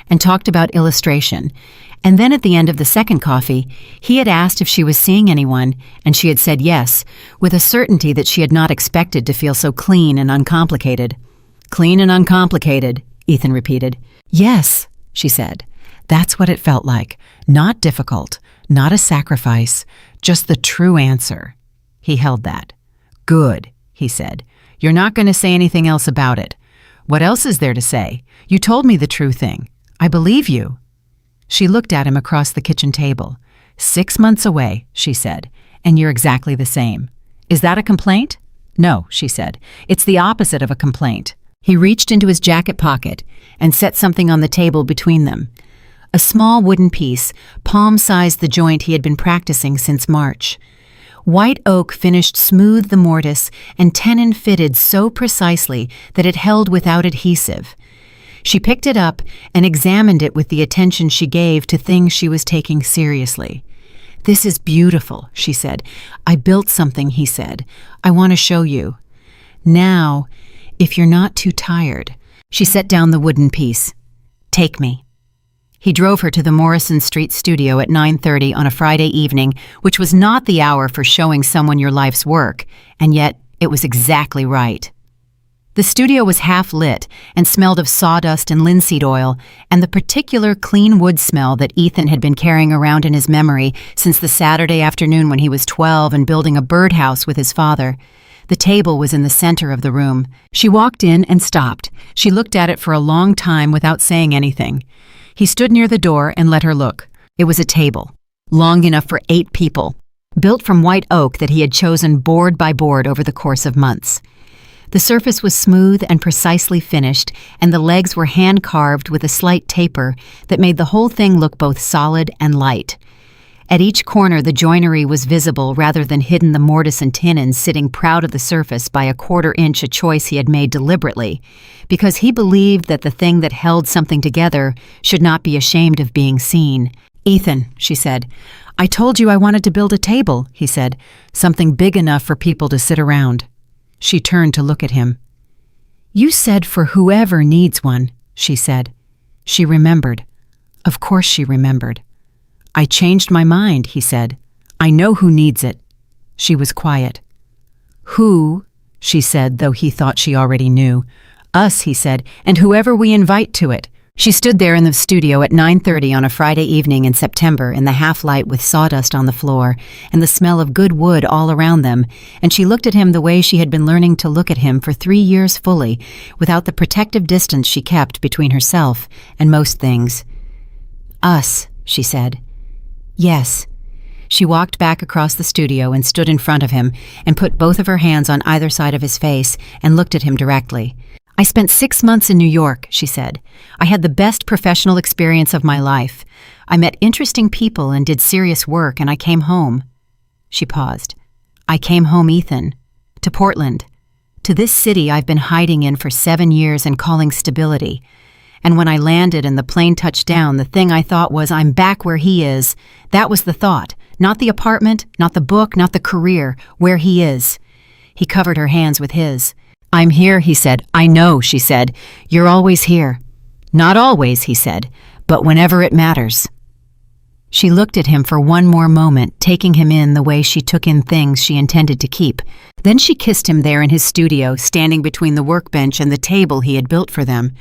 and talked about illustration. And then at the end of the second coffee, he had asked if she was seeing anyone, and she had said yes, with a certainty that she had not expected to feel so clean and uncomplicated. "Clean and uncomplicated," Ethan repeated. "Yes," she said. "That's what it felt like. Not difficult, not a sacrifice, just the true answer." He held that. "Good," he said. "You're not going to say anything else about it. What else is there to say? You told me the true thing. I believe you." She looked at him across the kitchen table. 6 months away, she said, and you're exactly the same. Is that a complaint? No, she said. It's the opposite of a complaint. He reached into his jacket pocket and set something on the table between them. A small wooden piece, palm-sized the joint he had been practicing since March. White oak finished smooth the mortise and tenon fitted so precisely that it held without adhesive. She picked it up and examined it with the attention she gave to things she was taking seriously. "This is beautiful," she said. "I built something," he said. "I want to show you. Now, if you're not too tired." She set down the wooden piece. "Take me." He drove her to the Morrison Street studio at 9:30 on a Friday evening, which was not the hour for showing someone your life's work, and yet it was exactly right. The studio was half lit and smelled of sawdust and linseed oil and the particular clean wood smell that Ethan had been carrying around in his memory since the Saturday afternoon when he was 12 and building a birdhouse with his father. The table was in the center of the room. She walked in and stopped. She looked at it for a long time without saying anything. He stood near the door and let her look. It was a table, long enough for 8 people, built from white oak that he had chosen board by board over the course of months. The surface was smooth and precisely finished, and the legs were hand-carved with a slight taper that made the whole thing look both solid and light. At each corner the joinery was visible rather than hidden, the mortise and tenon sitting proud of the surface by a 1/4 inch, a choice he had made deliberately, because he believed that the thing that held something together should not be ashamed of being seen. "Ethan," she said, "I told you I wanted to build a table," he said, "something big enough for people to sit around." She turned to look at him. "You said for whoever needs one," she said. She remembered. Of course she remembered. "I changed my mind," he said. "I know who needs it." She was quiet. "Who?" she said, though he thought she already knew. "Us," he said, "and whoever we invite to it." She stood there in the studio at 9:30 on a Friday evening in September in the half-light with sawdust on the floor and the smell of good wood all around them, and she looked at him the way she had been learning to look at him for 3 years fully, without the protective distance she kept between herself and most things. "Us," she said. "Yes." She walked back across the studio and stood in front of him and put both of her hands on either side of his face and looked at him directly. "I spent 6 months in New York," she said. "I had the best professional experience of my life. I met interesting people and did serious work, and I came home." She paused. "I came home, Ethan. To Portland. To this city I've been hiding in for 7 years and calling stability. And when I landed and the plane touched down, the thing I thought was, I'm back where he is. That was the thought. Not the apartment, not the book, not the career. Where he is." He covered her hands with his. "I'm here," he said. "I know," she said. "You're always here." "Not always," he said, "but whenever it matters." She looked at him for one more moment, taking him in the way she took in things she intended to keep. Then she kissed him there in his studio, standing between the workbench and the table he had built for them.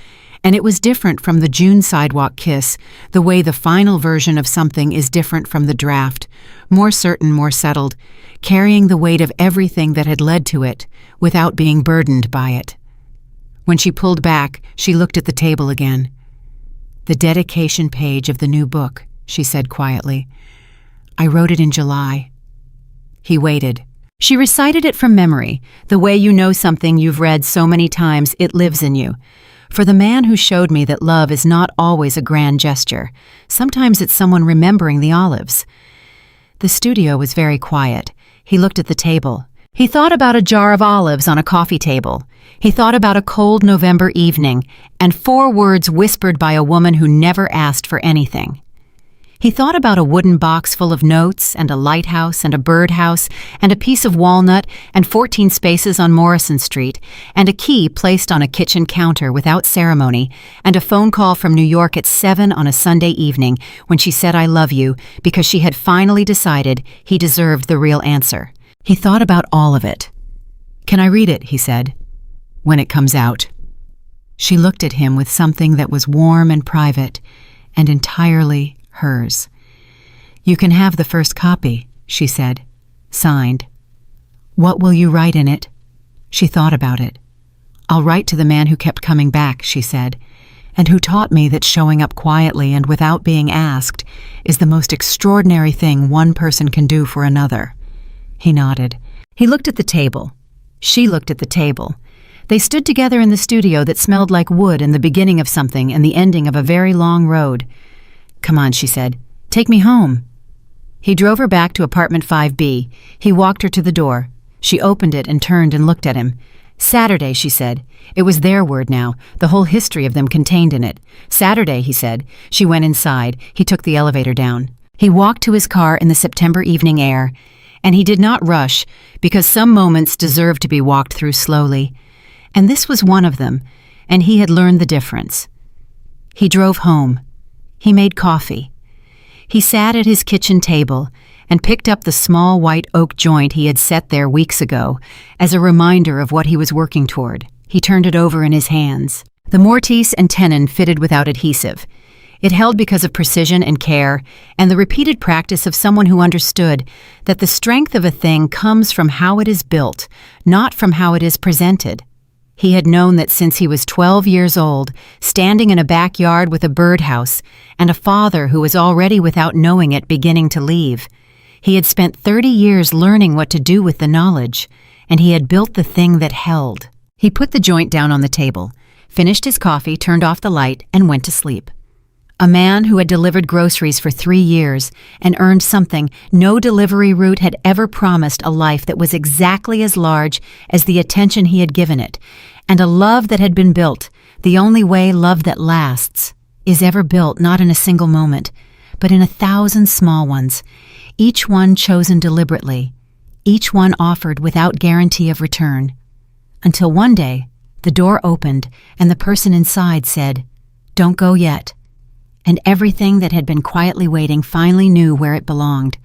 And it was different from the June sidewalk kiss, the way the final version of something is different from the draft, more certain, more settled, carrying the weight of everything that had led to it, without being burdened by it. When she pulled back, she looked at the table again. "The dedication page of the new book," she said quietly. "I wrote it in July." He waited. She recited it from memory, the way you know something you've read so many times it lives in you. "For the man who showed me that love is not always a grand gesture. Sometimes it's someone remembering the olives." The studio was very quiet. He looked at the table. He thought about a jar of olives on a coffee table. He thought about a cold November evening and 4 words whispered by a woman who never asked for anything. He thought about a wooden box full of notes and a lighthouse and a birdhouse and a piece of walnut and 14 spaces on Morrison Street and a key placed on a kitchen counter without ceremony and a phone call from New York at 7 on a Sunday evening when she said "I love you" because she had finally decided he deserved the real answer. He thought about all of it. "Can I read it?" he said. "When it comes out." She looked at him with something that was warm and private and entirely hers. "You can have the first copy," she said, signed. "What will you write in it?" She thought about it. "I'll write to the man who kept coming back," she said. and who taught me that showing up quietly and without being asked is the most extraordinary thing one person can do for another." He nodded. He looked at the table. She looked at the table. They stood together in the studio that smelled like wood and the beginning of something and the ending of a very long road. "Come on," she said. "Take me home." He drove her back to apartment 5B. He walked her to the door. She opened it and turned and looked at him. "Saturday," she said. It was their word now, the whole history of them contained in it. "Saturday," he said. She went inside. He took the elevator down. He walked to his car in the September evening air, and he did not rush because some moments deserved to be walked through slowly. And this was one of them, and he had learned the difference. He drove home. He made coffee. He sat at his kitchen table and picked up the small white oak joint he had set there weeks ago as a reminder of what he was working toward. He turned it over in his hands. The mortise and tenon fitted without adhesive. It held because of precision and care and the repeated practice of someone who understood that the strength of a thing comes from how it is built, not from how it is presented. He had known that since he was 12 years old, standing in a backyard with a birdhouse and a father who was already, without knowing it, beginning to leave. He had spent 30 years learning what to do with the knowledge, and he had built the thing that held. He put the joint down on the table, finished his coffee, turned off the light, and went to sleep. A man who had delivered groceries for 3 years and earned something no delivery route had ever promised, a life that was exactly as large as the attention he had given it, and a love that had been built, the only way love that lasts is ever built, not in a single moment, but in 1,000 small ones, each one chosen deliberately, each one offered without guarantee of return. Until one day, the door opened and the person inside said, "Don't go yet." And everything that had been quietly waiting finally knew where it belonged.